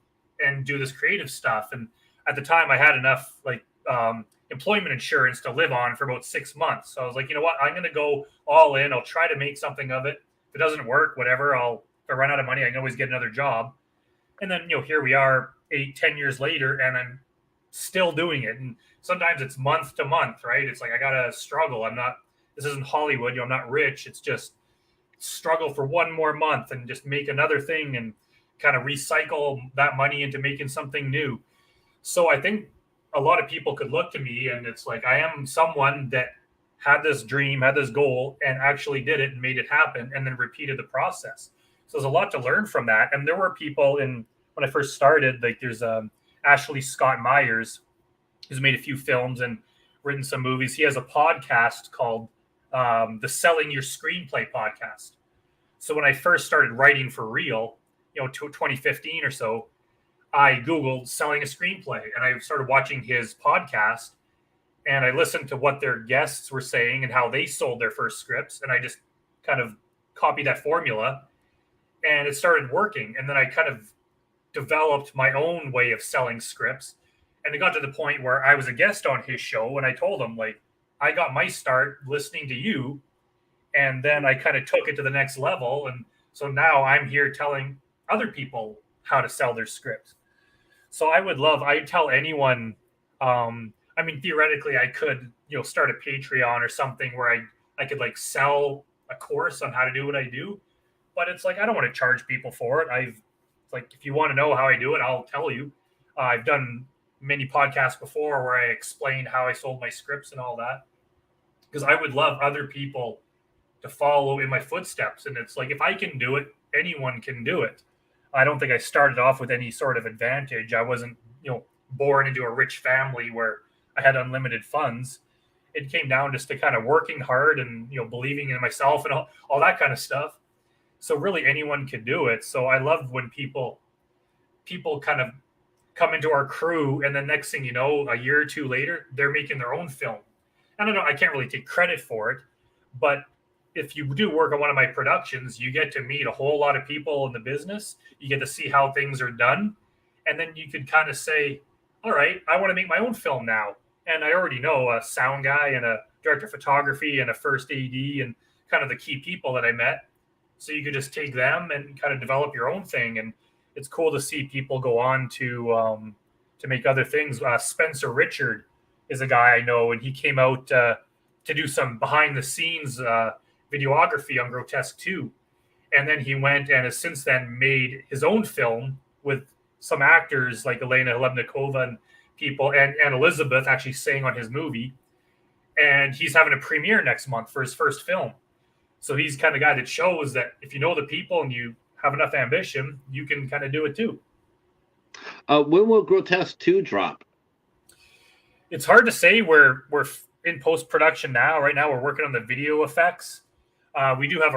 and do this creative stuff? And at the time, I had enough employment insurance to live on for about 6 months. So I was like, you know what, I'm going to go all in. I'll try to make something of it. If it doesn't work, whatever, if I run out of money, I can always get another job. And then, here we are 8-10 years later, and I'm still doing it. And sometimes it's month to month, right? It's like, I got to struggle. This isn't Hollywood. I'm not rich. It's just struggle for one more month and just make another thing and kind of recycle that money into making something new. So I think a lot of people could look to me, and it's like, I am someone that had this dream, had this goal, and actually did it and made it happen, and then repeated the process. So there's a lot to learn from that. And there were people when I first started, like there's Ashley Scott Myers, He's made a few films and written some movies. He has a podcast called the Selling Your Screenplay podcast. So when I first started writing for real, 2015 or so, I Googled selling a screenplay and I started watching his podcast and I listened to what their guests were saying and how they sold their first scripts. And I just kind of copied that formula and it started working. And then I kind of developed my own way of selling scripts. And it got to the point where I was a guest on his show and I told him, like, I got my start listening to you. And then I kind of took it to the next level. And so now I'm here telling other people how to sell their scripts. So I tell anyone, I mean, theoretically I could, start a Patreon or something where I could like sell a course on how to do what I do. But it's like, I don't want to charge people for it. If you want to know how I do it, I'll tell you. I've done many podcasts before where I explained how I sold my scripts and all that. Because I would love other people to follow in my footsteps. And it's like, if I can do it, anyone can do it. I don't think I started off with any sort of advantage. I wasn't, born into a rich family where I had unlimited funds. It came down just to kind of working hard and, believing in myself and all that kind of stuff. So really anyone can do it. So I love when people kind of come into our crew and then next thing you know, a year or two later, they're making their own film. And I can't really take credit for it, but if you do work on one of my productions, you get to meet a whole lot of people in the business. You get to see how things are done. And then you could kind of say, all right, I want to make my own film now. And I already know a sound guy and a director of photography and a first AD and kind of the key people that I met. So you could just take them and kind of develop your own thing. And it's cool to see people go on to make other things. Spencer Richard is a guy I know, and he came out to do some behind the scenes videography on Grotesque 2. And then he went and has since then made his own film with some actors like Elena Lebnikova and people, and Elizabeth actually sang on his movie. And he's having a premiere next month for his first film. So he's kind of guy that shows that if you know the people and you have enough ambition, you can kind of do it too. When will Grotesque 2 drop? It's hard to say. We're in post-production now. Right now we're working on the video effects. We do have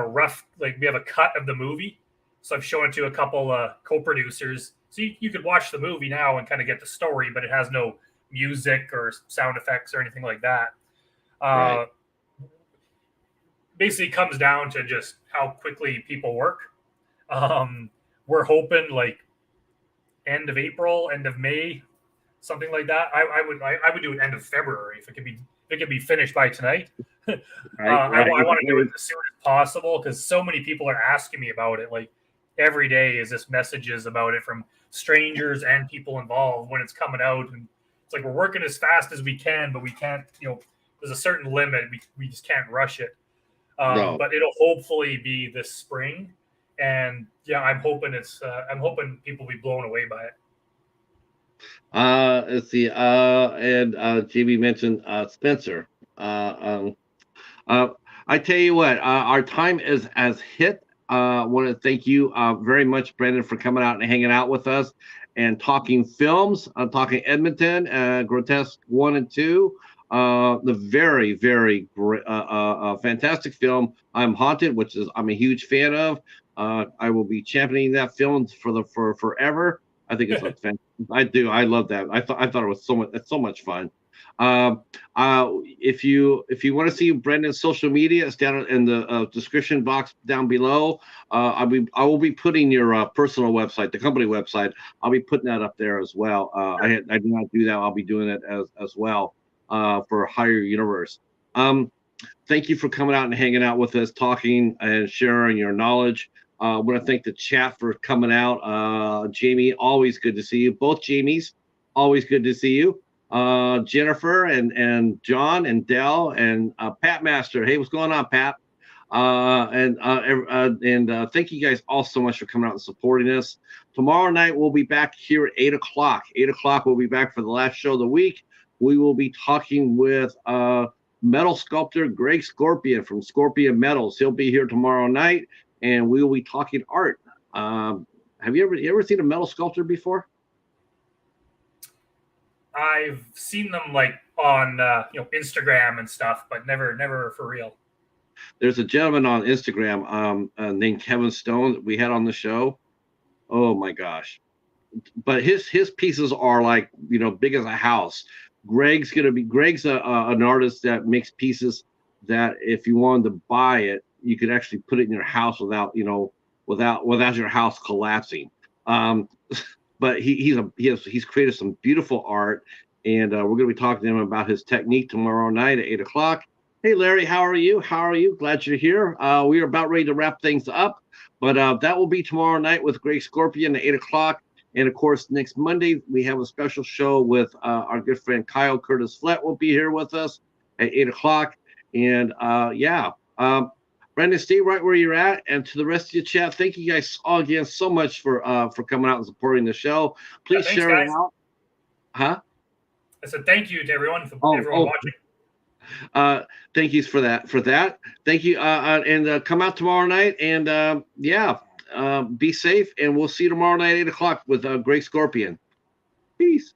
we have a cut of the movie. So I've shown it to a couple co-producers. So you could watch the movie now and kind of get the story, but it has no music or sound effects or anything like that. Right. Basically comes down to just how quickly people work. We're hoping like end of April, end of May, something like that. I would do it end of February if it could be finished by tonight. Right. I want to do it as soon as possible because so many people are asking me about it. Like every day is this messages about it from strangers and people involved when it's coming out, and it's like we're working as fast as we can, but we can't. There's a certain limit. We just can't rush it. No. But it'll hopefully be this spring, and yeah, I'm hoping people will be blown away by it. Let's see. And JB mentioned Spencer. I tell you what, our time has hit. I want to thank you very much, Brandon, for coming out and hanging out with us and talking films. I'm talking Edmonton, Grotesque 1 and 2. The very, very great, fantastic film, I'm Haunted, which I'm a huge fan of. I will be championing that film for forever. I think it's fantastic. I love that. I thought it was so much fun. If you want to see Brandon's social media, it's down in the description box down below. I will be putting your personal website, the company website. I'll be putting that up there as well. I did not do that. I'll be doing it as well for Higher Universe. Thank you for coming out and hanging out with us, talking and sharing your knowledge. I want to thank the chat for coming out. Jamie, always good to see you. Both Jamies, always good to see you. Jennifer and John and Dell and Pat Master. Hey, what's going on, Pat? And thank you guys all so much for coming out and supporting us. Tomorrow night we'll be back here at 8 o'clock. 8 o'clock we'll be back for the last show of the week. We will be talking with metal sculptor Greg Scorpion from Scorpion Metals. He'll be here tomorrow night, and we will be talking art. Have you ever seen a metal sculptor before? I've seen them like on Instagram and stuff, but never for real. There's a gentleman on Instagram named Kevin Stone that we had on the show. Oh my gosh. But his pieces are like, big as a house. Greg's an artist that makes pieces that if you wanted to buy it, you could actually put it in your house without your house collapsing. Um, but he's created some beautiful art, and we're going to be talking to him about his technique tomorrow night at 8 o'clock. Hey Larry, how are you? How are you? Glad you're here. We are about ready to wrap things up, but that will be tomorrow night with Greg Scorpion at 8 o'clock. And of course, next Monday, we have a special show with our good friend Kyle Curtis Flett will be here with us at 8 o'clock. And Brandon, stay right where you're at. And to the rest of your chat, thank you guys all again so much for coming out and supporting the show. Please Thanks, share it guys. out. Huh? I said thank you to everyone Oh, watching. thank you for that. Thank you. And come out tomorrow night. And be safe. And we'll see you tomorrow night at 8 o'clock with Greg Scorpion. Peace.